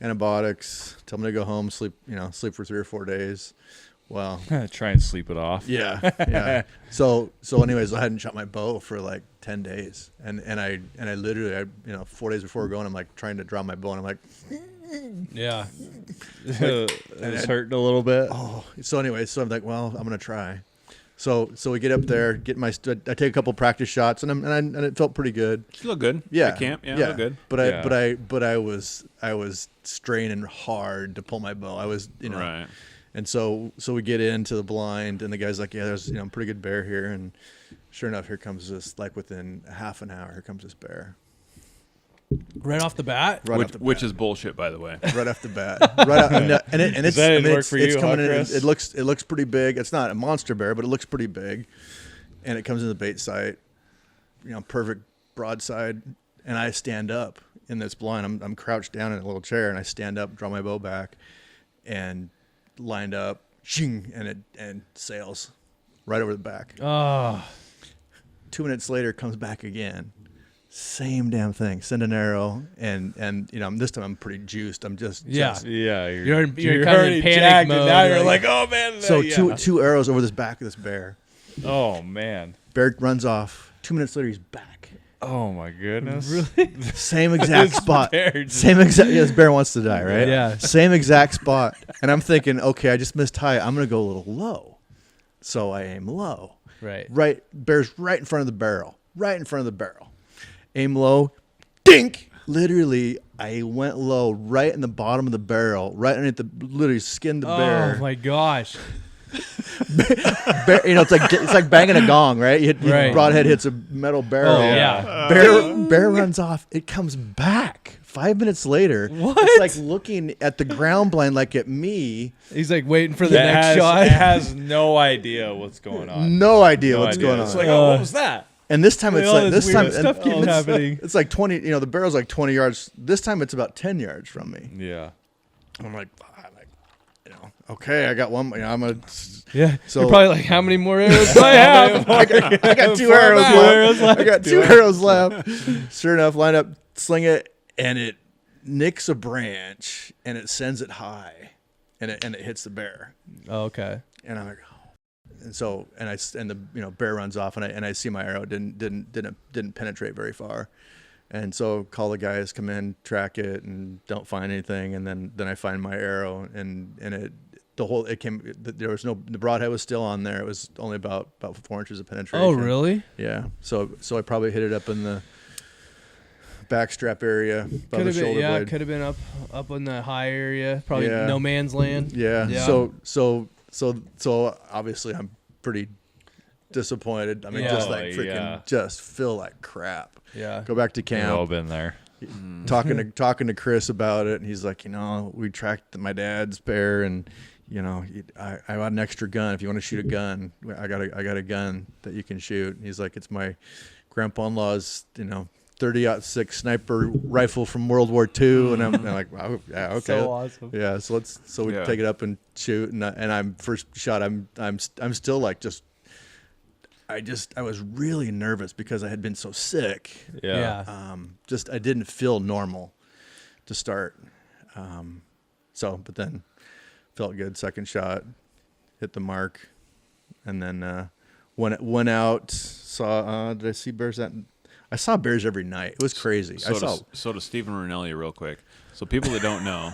antibiotics, tell me to go home, sleep for 3 or 4 days. Well, Try and sleep it off. yeah. So anyways, I hadn't shot my bow for like 10 days. And I literally 4 days before going, I'm like trying to draw my bow, and I'm like, Yeah. It's hurting a little bit. Oh, so anyway, so I'm like, well, I'm gonna try. So we get up there, I take a couple practice shots, and it felt pretty good. You look good. Yeah, At camp. Yeah, look good. But I was straining hard to pull my bow. I was, Right. And so we get into the blind, and the guy's like, yeah, there's a pretty good bear here, and sure enough, here comes this, like within a half an hour, here comes this bear. Right off the bat? Which is bullshit, by the way. Right off the bat. Right off, and it's, that I mean, work for you, it's coming in. Chris? It looks pretty big. It's not a monster bear, but it looks pretty big. And it comes in the bait site, perfect broadside. And I stand up in this blind. I'm crouched down in a little chair, and I stand up, draw my bow back, and lined up, shing, and sails right over the back. Oh. 2 minutes later, comes back again. Same damn thing. Send an arrow, and this time I'm pretty juiced. I'm just Yeah. You're kind of in already panic jacked, mode. and now you're like, oh man. so yeah. two arrows over this back of this bear. Oh man. Bear runs off. 2 minutes later, he's back. Oh my goodness. Really? Same exact spot. Prepared. Same exact. Yeah, this bear wants to die, right? Yeah. Same exact spot. And I'm thinking, okay, I just missed high. I'm gonna go a little low. So I aim low. Right. Right. Bear's right in front of the barrel. Right in front of the barrel. Aim low. Dink. Literally, I went low, right in the bottom of the barrel, right underneath literally skinned the bear. Oh my gosh. Bear, it's like banging a gong, right? Right. Broadhead hits a metal barrel. Oh, yeah. Bear runs off. It comes back 5 minutes later. What? It's like looking at the ground blind, like at me. He's like waiting for the next shot. It has no idea what's going on. No idea No what's idea. going on. It's like, oh, what was that? And this time it's all like this this time weird stuff keeps happening. It's like 20. The barrel's like 20 yards. This time it's about 10 yards from me. Yeah. I'm like, okay, I got one. I'm gonna. Yeah. So- You're probably like, how many more arrows do I have? I got two arrows left. I got two arrows left. Sure enough, line up, sling it, and it nicks a branch, and it sends it high, and it hits the bear. Oh, okay. And I'm like, oh. And so, and the bear runs off, and I see my arrow didn't penetrate very far, and so call the guys, come in, track it, and don't find anything, and then I find my arrow, and the broadhead was still on there. It was only about 4 inches of penetration. Oh, really? Yeah. So I probably hit it up in the backstrap area, above the shoulder blade. Could have been up in the high area, probably Yeah. no man's land. Yeah. Yeah. So obviously I'm pretty disappointed. I mean, Yeah. just like freaking, just feel like crap. Yeah. Go back to We've all camp. been there. Talking to Chris about it, and he's like, we tracked my dad's bear, and I got an extra gun. If you want to shoot a gun, I got a gun that you can shoot. And he's like, it's my grandpa-in-law's 30-06 sniper rifle from World War II, and I'm like, wow, yeah, okay, So awesome. yeah. So we take it up and shoot, and I'm first shot. I'm still like I was really nervous because I had been so sick. Yeah. I didn't feel normal to start. But then felt good. Second shot, hit the mark, and then went out. Saw. Did I see bears? I saw bears every night. It was crazy. So to Stephen Ranelli real quick. So people that don't know,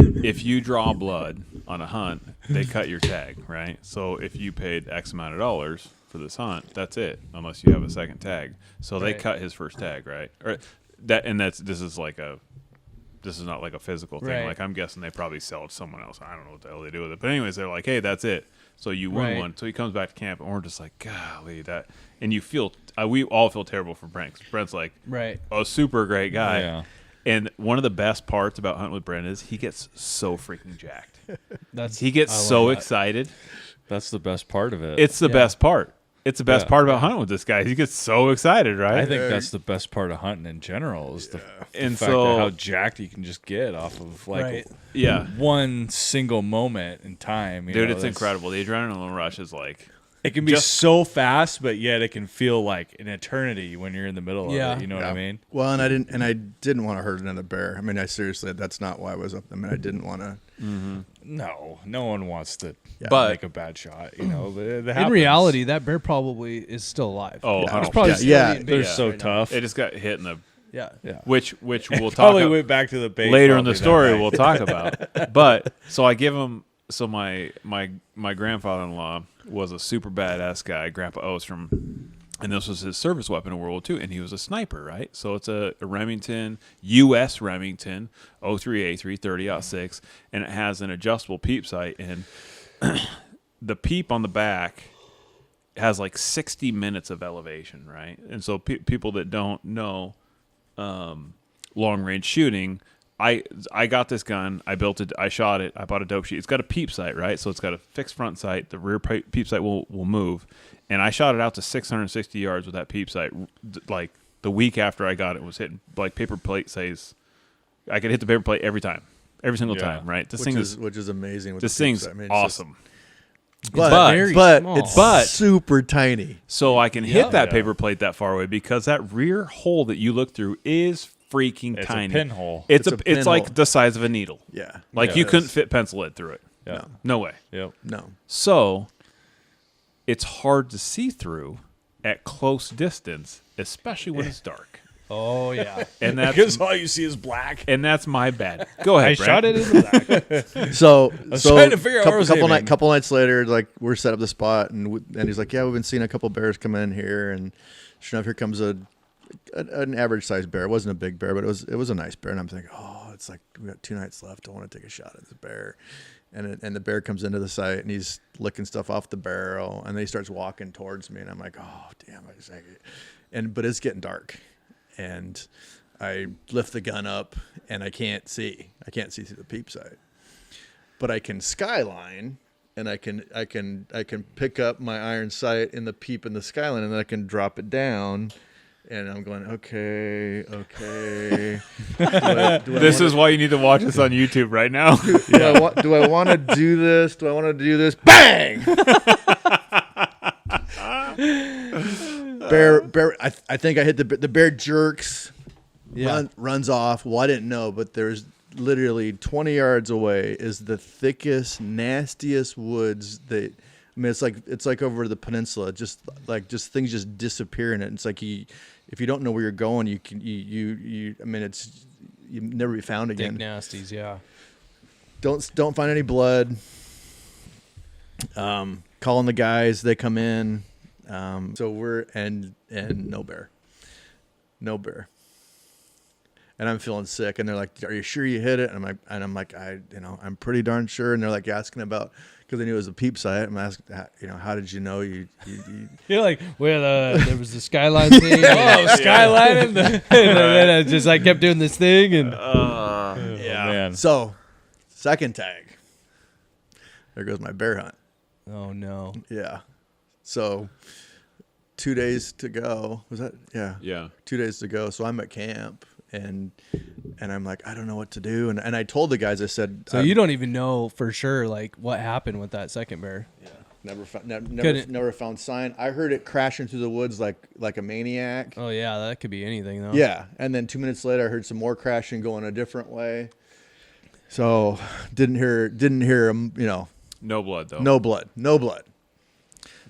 if you draw blood on a hunt, they cut your tag, right? So if you paid X amount of dollars for this hunt, that's it, unless you have a second tag. So they cut his first tag, right? Or this is not like a physical thing. Right. Like I'm guessing they probably sell it to someone else. I don't know what the hell they do with it. But anyways, they're like, hey, that's it. So you win one. So he comes back to camp, and we're just like, golly, that. And you feel, we all feel terrible for Brent. 'Cause Brent's like a super great guy. Yeah. And one of the best parts about hunting with Brent is he gets so freaking jacked. He gets I love so that. excited. That's the best part of it. It's the best part. It's the best part about hunting with this guy. He gets so excited, right? I think that's the best part of hunting in general is the And fact so- that how jacked you can just get off of Yeah. one single moment in time. Dude, it's incredible. The adrenaline rush is like, It can be so fast, but yet it can feel like an eternity when you're in the middle of it. You know what I mean? Well, and I didn't want to hurt another bear. I mean, that's not why I was up. I mean, I didn't want to. No one wants to But- make a bad shot. It In happens. reality, that bear probably is still alive. oh, It's 100%. probably Yeah, still yeah, eating they're bait so right now. tough. It just got hit in the Yeah. which we'll talk Probably about went back to the base later in the probably that story. night. We'll talk about. But so I give him. So my grandfather-in-law was a super badass guy. Grandpa O's from, and this was his service weapon in World War II, and he was a sniper, right? So it's a Remington, U.S. Remington 03A3 30-06, and it has an adjustable peep sight, and the peep on the back has like 60 minutes of elevation, right? And so people that don't know long-range shooting, I got this gun. I built it. I shot it. I bought a dope sheet. It's got a peep sight, right? So it's got a fixed front sight. The rear peep sight will move. And I shot it out to 660 yards with that peep sight. Like the week after I got it was hitting, like paper plate says, I could hit the paper plate every time, every single time, right? This thing is which is amazing. With this the peep thing's sight. I mean, it's awesome. but very but small. it's But- super tiny. So I can hit that Yeah. paper plate that far away because that rear hole that you look through is freaking It's tiny. a pinhole. It's It's a it's like pinhole. the size of a needle. Yeah, Like Yeah, you it couldn't is. fit pencil lead through it. Yeah. No way. Yep. No, So it's hard to see through at close distance, especially when it's dark. Oh yeah. And that's Because all you see is black. and that's my bad. Go ahead, I Brent. shot it in the back. So trying to figure out where I was aiming. couple nights later, like we're set up the spot, and he's like, "Yeah, we've been seeing a couple bears come in here," and sure enough, here comes an average sized bear. It wasn't a big bear, but it was a nice bear. And I'm thinking, oh, it's like we got 2 nights left. I want to take a shot at the bear, and the bear comes into the site, and he's licking stuff off the barrel, and then he starts walking towards me, and I'm like, oh damn, but it's getting dark, and I lift the gun up, and I can't see through the peep sight, but I can skyline, and I can pick up my iron sight in the peep in the skyline, and then I can drop it down, and I'm going, okay. This is why you need to watch this on YouTube right now. Do I want to do this? Do I want to do this? Bang! Bear. I think I hit the bear jerks. Yeah. Runs off. Well, I didn't know, but there's literally 20 yards away is the thickest, nastiest woods that. I mean, it's like over the peninsula. Just things just disappear in it. It's like if you don't know where you're going, you can you. I mean, it's you never be found Big again. nasties, yeah. Don't find any blood. Calling the guys, they come in. So we're and no bear. And I'm feeling sick, and they're like, "Are you sure you hit it?" And I'm like, I'm pretty darn sure. And they're like asking about, because they knew it was a peep sight. I'm asking, how did you know you You're like, well, there was the skyline thing. Skyline, and then I just kept doing this thing, and yeah. man. So, second tag. There goes my bear hunt. oh no, Yeah. So, 2 days to go. Was that? Yeah. Yeah. 2 days to go. So I'm at camp, and I'm like, I don't know what to do. And I told the guys, I said, so you don't even know for sure what happened with that second bear. never found sign. I heard it crashing through the woods like a maniac. Oh yeah, that could be anything though. Yeah. And then 2 minutes later, I heard some more crashing going a different way. So didn't hear him. No blood though. No blood.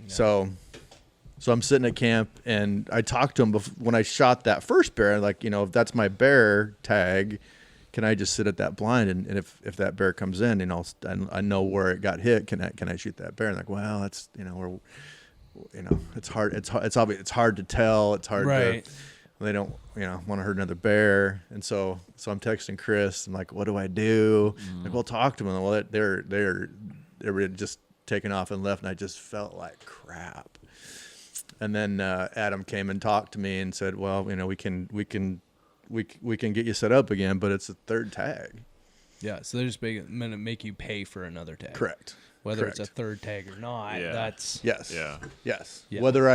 So I'm sitting at camp, and I talked to him when I shot that first bear. Like, if that's my bear tag, can I just sit at that blind? And if that bear comes in, I know where it got hit. Can I shoot that bear? And like, well, that's it's hard. It's obvious. It's hard to tell. It's hard Right. to. They don't want to hurt another bear, and so I'm texting Chris. I'm like, what do I do? Like, well, talk to them. Well, they were just taken off and left, and I just felt like crap. And then Adam came and talked to me and said, well, we can get you set up again, but it's a third tag. Yeah, so they're just going to make you pay for another tag. Correct. Whether it's a third tag or not, Yeah. that's Yes. Yeah. Yes. Yeah. Whether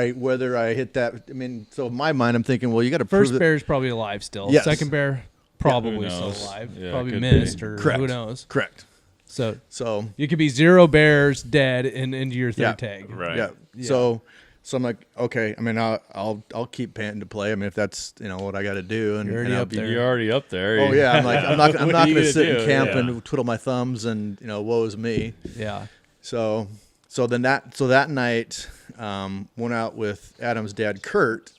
I hit that, I mean, so in my mind, I'm thinking, well, you got to first prove bear's probably alive still. Yes. Second bear probably Who still knows? alive. Yeah, Probably could missed be. or Correct. who knows. Correct. So So you could be 0 bears dead and into your third Yeah. tag. Right. yeah. Yeah. So I'm like, okay. I mean, I'll keep panting to play. I mean, if that's what I got to do, and You're already and I'll up be- there. You're already up there. Oh yeah, I'm like, I'm not What are going you to gonna sit in do? camp Yeah. and twiddle my thumbs and woe is me. Yeah. So that night, went out with Adam's dad, Kurt,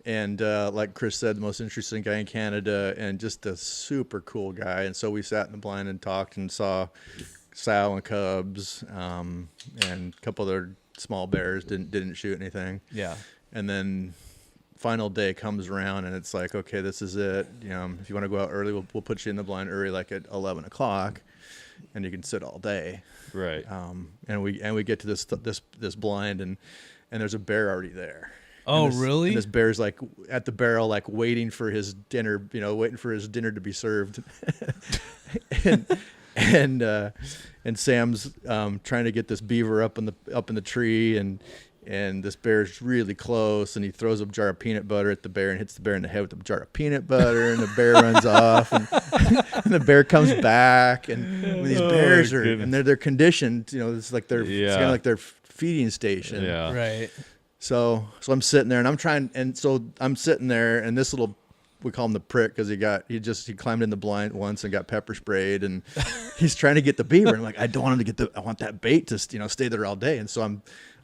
like Kris said, the most interesting guy in Canada, and just a super cool guy. And so we sat in the blind and talked and saw sow and cubs, and a couple other small bears. Didn't shoot anything. Yeah. And then final day comes around, and it's like, okay, this is it. You know, if you want to go out early, we'll put you in the blind early, like at 11 o'clock, and you can sit all day. Right. And we get to this blind, and there's a bear already there. Oh, And really? And this bear's like at the barrel, like waiting for his dinner, waiting for his dinner to be served. and Sam's trying to get this beaver up in the tree, and this bear's really close, and he throws a jar of peanut butter at the bear and hits the bear in the head with a jar of peanut butter, and the bear runs off, and the bear comes back, and when these bears are, and they're conditioned, it's like it's kind of like their feeding station. Yeah. Right. So I'm sitting there, and I'm sitting there, and this little, we call him the prick, because he climbed in the blind once and got pepper sprayed, and he's trying to get the beaver, and I'm like, I don't want him to I want that bait to stay there all day, and so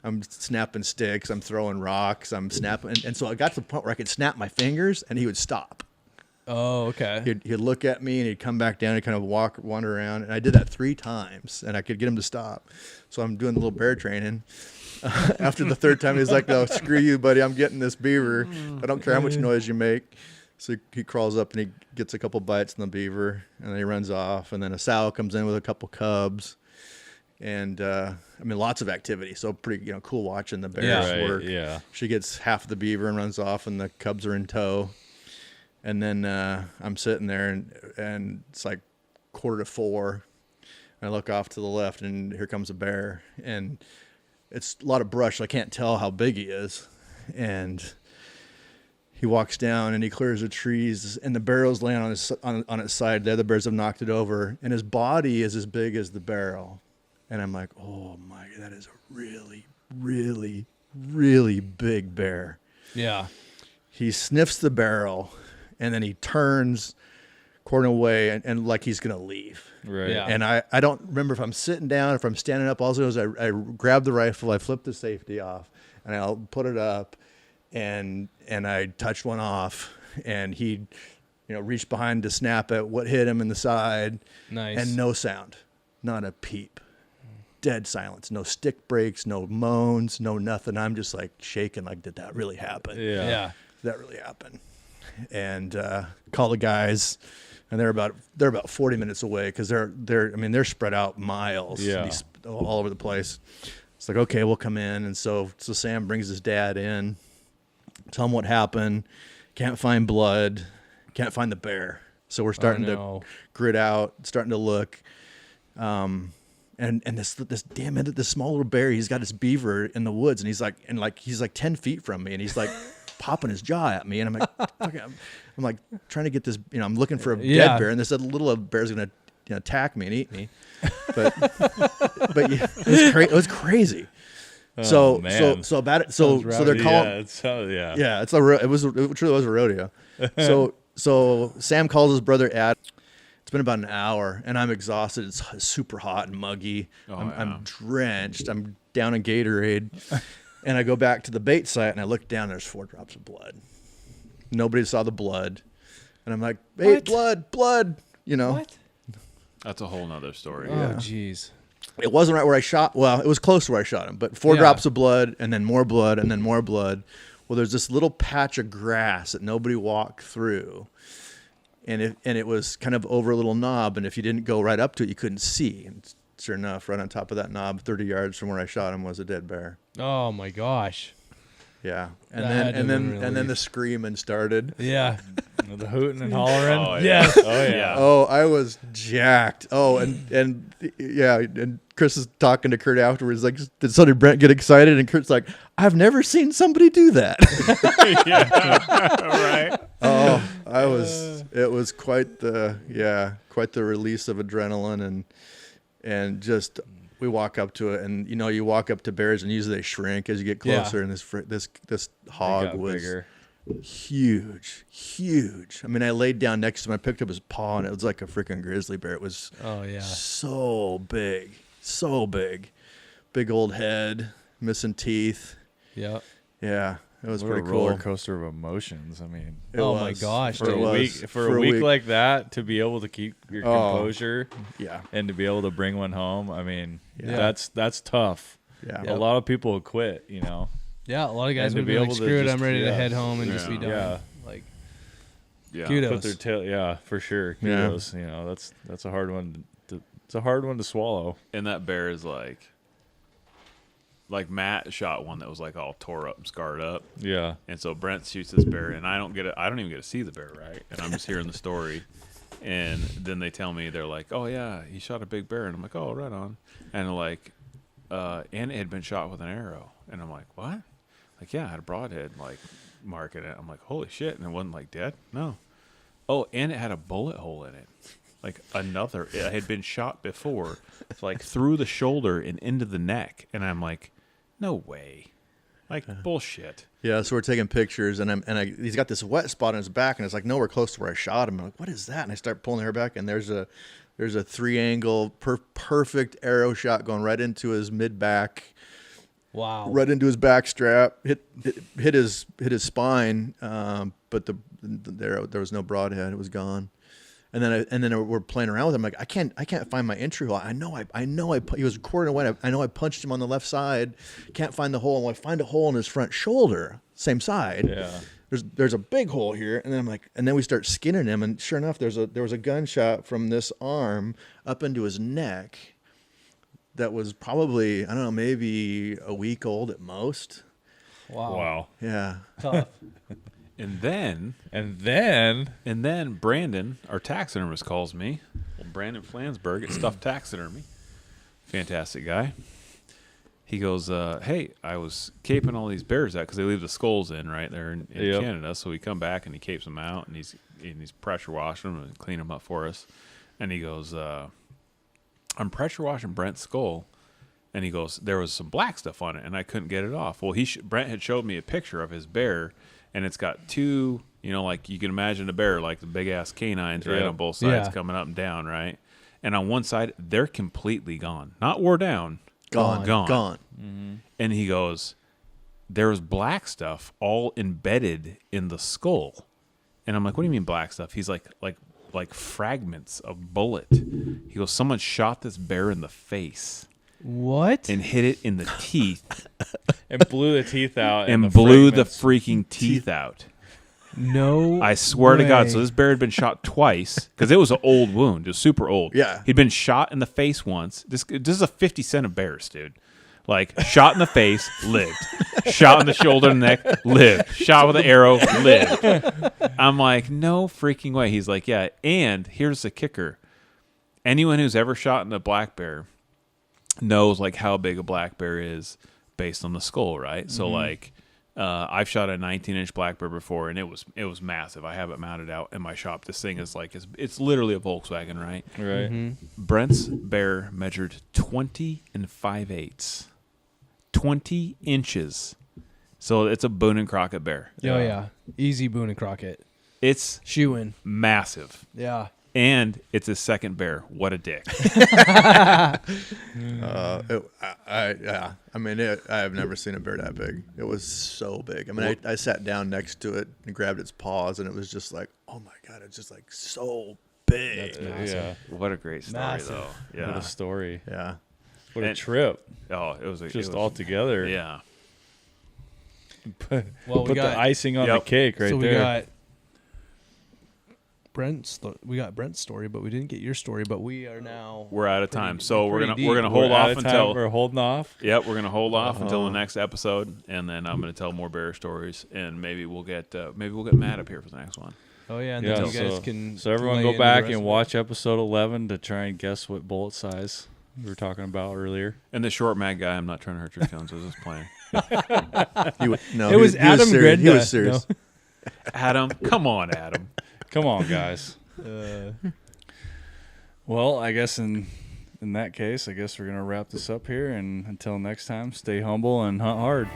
I'm snapping sticks, I'm throwing rocks, I'm snapping, and so I got to the point where I could snap my fingers, and he would stop. Oh, okay. He'd look at me, and he'd come back down and kind of wander around, and I did that 3 times, and I could get him to stop. So I'm doing the little bear training. After the 3rd time, he's like, "No, screw you, buddy. I'm getting this beaver. I don't care how much noise you make." So he crawls up, and he gets a couple bites in the beaver, and then he runs off. And then a sow comes in with a couple cubs, and lots of activity. So pretty, cool watching the bears work. Yeah. She gets half of the beaver and runs off, and the cubs are in tow. And then I'm sitting there, and it's like 3:45. And I look off to the left, and here comes a bear, and it's a lot of brush, so I can't tell how big he is. And he walks down, and he clears the trees, and the barrel's laying on its side. The other bears have knocked it over, and his body is as big as the barrel. And I'm like, oh my, that is a really, really, really big bear. Yeah. He sniffs the barrel, and then he turns, corner away, and like he's gonna leave. Right. Yeah. And I don't remember if I'm sitting down, if I'm standing up. All I do is I grab the rifle, I flip the safety off, and I'll put it up, and I touched one off, and he, reached behind to snap at what hit him in the side. Nice. And no sound, not a peep, dead silence, no stick breaks, no moans, no nothing. I'm just like shaking, like, did that really happen? Yeah. Yeah. Did that really happen? And call the guys. And they're about 40 minutes away, because they're spread out miles, all over the place. It's like, okay, we'll come in, and so Sam brings his dad in, tell him what happened. Can't find blood, can't find the bear. So we're starting to grit out, starting to look, and this small little bear, he's got his beaver in the woods, and he's like 10 feet from me, and he's like popping his jaw at me, and I'm like, I'm like trying to get this, I'm looking for a dead bear, and this little bear's gonna attack me and eat me, but yeah, it was crazy. So about it. So they're calling. It truly was a rodeo. So Sam calls his brother Ad. It's been about an hour, and I'm exhausted. It's super hot and muggy. I'm drenched. I'm down in Gatorade. And I go back to the bait site, and I look down. There's 4 drops of blood. Nobody saw the blood. And I'm like, hey, blood. What? That's a whole nother story. Oh, jeez. It wasn't right where I shot. Well, it was close to where I shot him. But 4 drops of blood, and then more blood, and then more blood. Well, there's this little patch of grass that nobody walked through. And it was kind of over a little knob. And if you didn't go right up to it, you couldn't see. And sure enough, right on top of that knob, 30 yards from where I shot him, was a dead bear. Oh my gosh. Yeah, and then the screaming started. Yeah. The hooting and hollering. Oh, Yes. Oh yeah. Oh, I was jacked. Oh, and Kris is talking to Kurt afterwards. Like, did Sonny Brent get excited? And Kurt's like, I've never seen somebody do that. Right. Oh, it was quite the release of adrenaline, and just. We walk up to it, and you walk up to bears, and usually they shrink as you get closer. Yeah. And this hog was bigger. Huge. I mean, I laid down next to him. I picked up his paw, and it was like a freaking grizzly bear. It was so big, big old head, missing teeth. Yeah. Yeah. It was What pretty a roller cool. coaster of emotions. I mean, It Oh my was. gosh, for It a was. week, for a week like that, to be able to keep your composure Yeah. and to be able to bring one home. I mean, Yeah. that's tough. Yeah. A lot of people would quit. Yeah, a lot of guys And to would be be like, able to screw it, just- I'm ready to yeah. head home and just be Yeah. done. Yeah. Like, Yeah. kudos. Put their tail. Yeah, for sure. Yeah. Kudos. That's a hard one. It's a hard one to swallow. And that bear is like Matt shot one that was like all tore up and scarred up. Yeah. And so Brent shoots this bear, and I don't even get to see the bear, right? And I'm just hearing the story. And then they tell me, they're like, oh, yeah, he shot a big bear. And I'm like, oh, right on. And they're like, and it had been shot with an arrow. And I'm like, what? Like, yeah, I had a broadhead, like, mark in it. I'm like, holy shit. And it wasn't, like, dead? No. Oh, and it had a bullet hole in it. Like, it had been shot before, like, through the shoulder and into the neck. And I'm like, no way. Like, bullshit. Yeah, so we're taking pictures, and he's got this wet spot on his back, and it's like nowhere close to where I shot him. I'm like, what is that? And I start pulling the hair back, and there's a 3-angle perfect arrow shot going right into his mid back, wow. right into his back strap, hit his spine, but there was no broadhead. It was gone. And then we're playing around with him. Like, I can't find my entry hole. I know he was quartering away. I know I punched him on the left side. Can't find the hole. And I find a hole in his front shoulder, same side. Yeah. There's a big hole here. And then I'm like, and then we start skinning him. And sure enough, there was a gunshot from this arm up into his neck. That was probably, I don't know, maybe a week old at most. Wow. Yeah. Tough. And then Brandon, our taxidermist, calls me. Well, Brandon Flansburgh at Stuffed Taxidermy. Fantastic guy. He goes, hey, I was caping all these bears out because they leave the skulls in right there in Canada. So we come back and he capes them out and he's pressure washing them and cleaning them up for us. And he goes, I'm pressure washing Brent's skull. And he goes, there was some black stuff on it and I couldn't get it off. Well, Brent had showed me a picture of his bear. And it's got two, like you can imagine a bear, like the big ass canines, right, on both sides coming up and down, right? And on one side, they're completely gone. Not wore down. Gone. Mm-hmm. And he goes, there was black stuff all embedded in the skull. And I'm like, what do you mean black stuff? He's like fragments of bullet. He goes, someone shot this bear in the face. What? And hit it in the teeth. And blew the teeth out. and blew the freaking teeth out. No. I swear to God. way. So this bear had been shot twice because it was an old wound. It was super old. Yeah. He'd been shot in the face once. This is a 50 cent of bears, dude. Like, shot in the face, lived. Shot in the shoulder and neck, lived. Shot with an arrow, lived. I'm like, no freaking way. He's like, yeah. And here's the kicker. Anyone who's ever shot in a black bear knows like how big a black bear is based on the skull, right? So like I've shot a 19-inch black bear before and it was massive. I have it mounted out in my shop. This thing is like it's literally a Volkswagen, right? Right. Mm-hmm. Brent's bear measured 20 5/8. 20 inches. So it's a Boone and Crockett bear. Oh, yeah. Easy Boone and Crockett. It's Shoeing. massive. Yeah. And it's his second bear. What a dick. I have never seen a bear that big. It was so big. I mean, I sat down next to it and grabbed its paws, and it was just like, oh my God, it's just like so big. Yeah. What a great story, Massive. though. What Yeah. a story. Yeah. What a And- trip. Oh, it was Just all together. Yeah. Put Well, we got the icing on Yep. the cake right so we there. got Brent's story, but we didn't get your story. But we are now. We're out of time, so we're pretty gonna deep. hold We're out off of time. until We're holding off. Yep, we're gonna hold off until the next episode, and then I'm gonna tell more bear stories, and maybe we'll get Matt up here for the next one. Oh yeah, and Yeah, then you guys so- can. So everyone lay go into the back rest and of it. watch episode 11 to try and guess what bullet size we were talking about earlier. And the short mad guy, I'm not trying to hurt your feelings. I was just playing. It was Adam serious. He Grenda. was serious. No. Adam, come on, Adam. Come on, guys. Well, I guess in that case, I guess we're going to wrap this up here. And until next time, stay humble and hunt hard.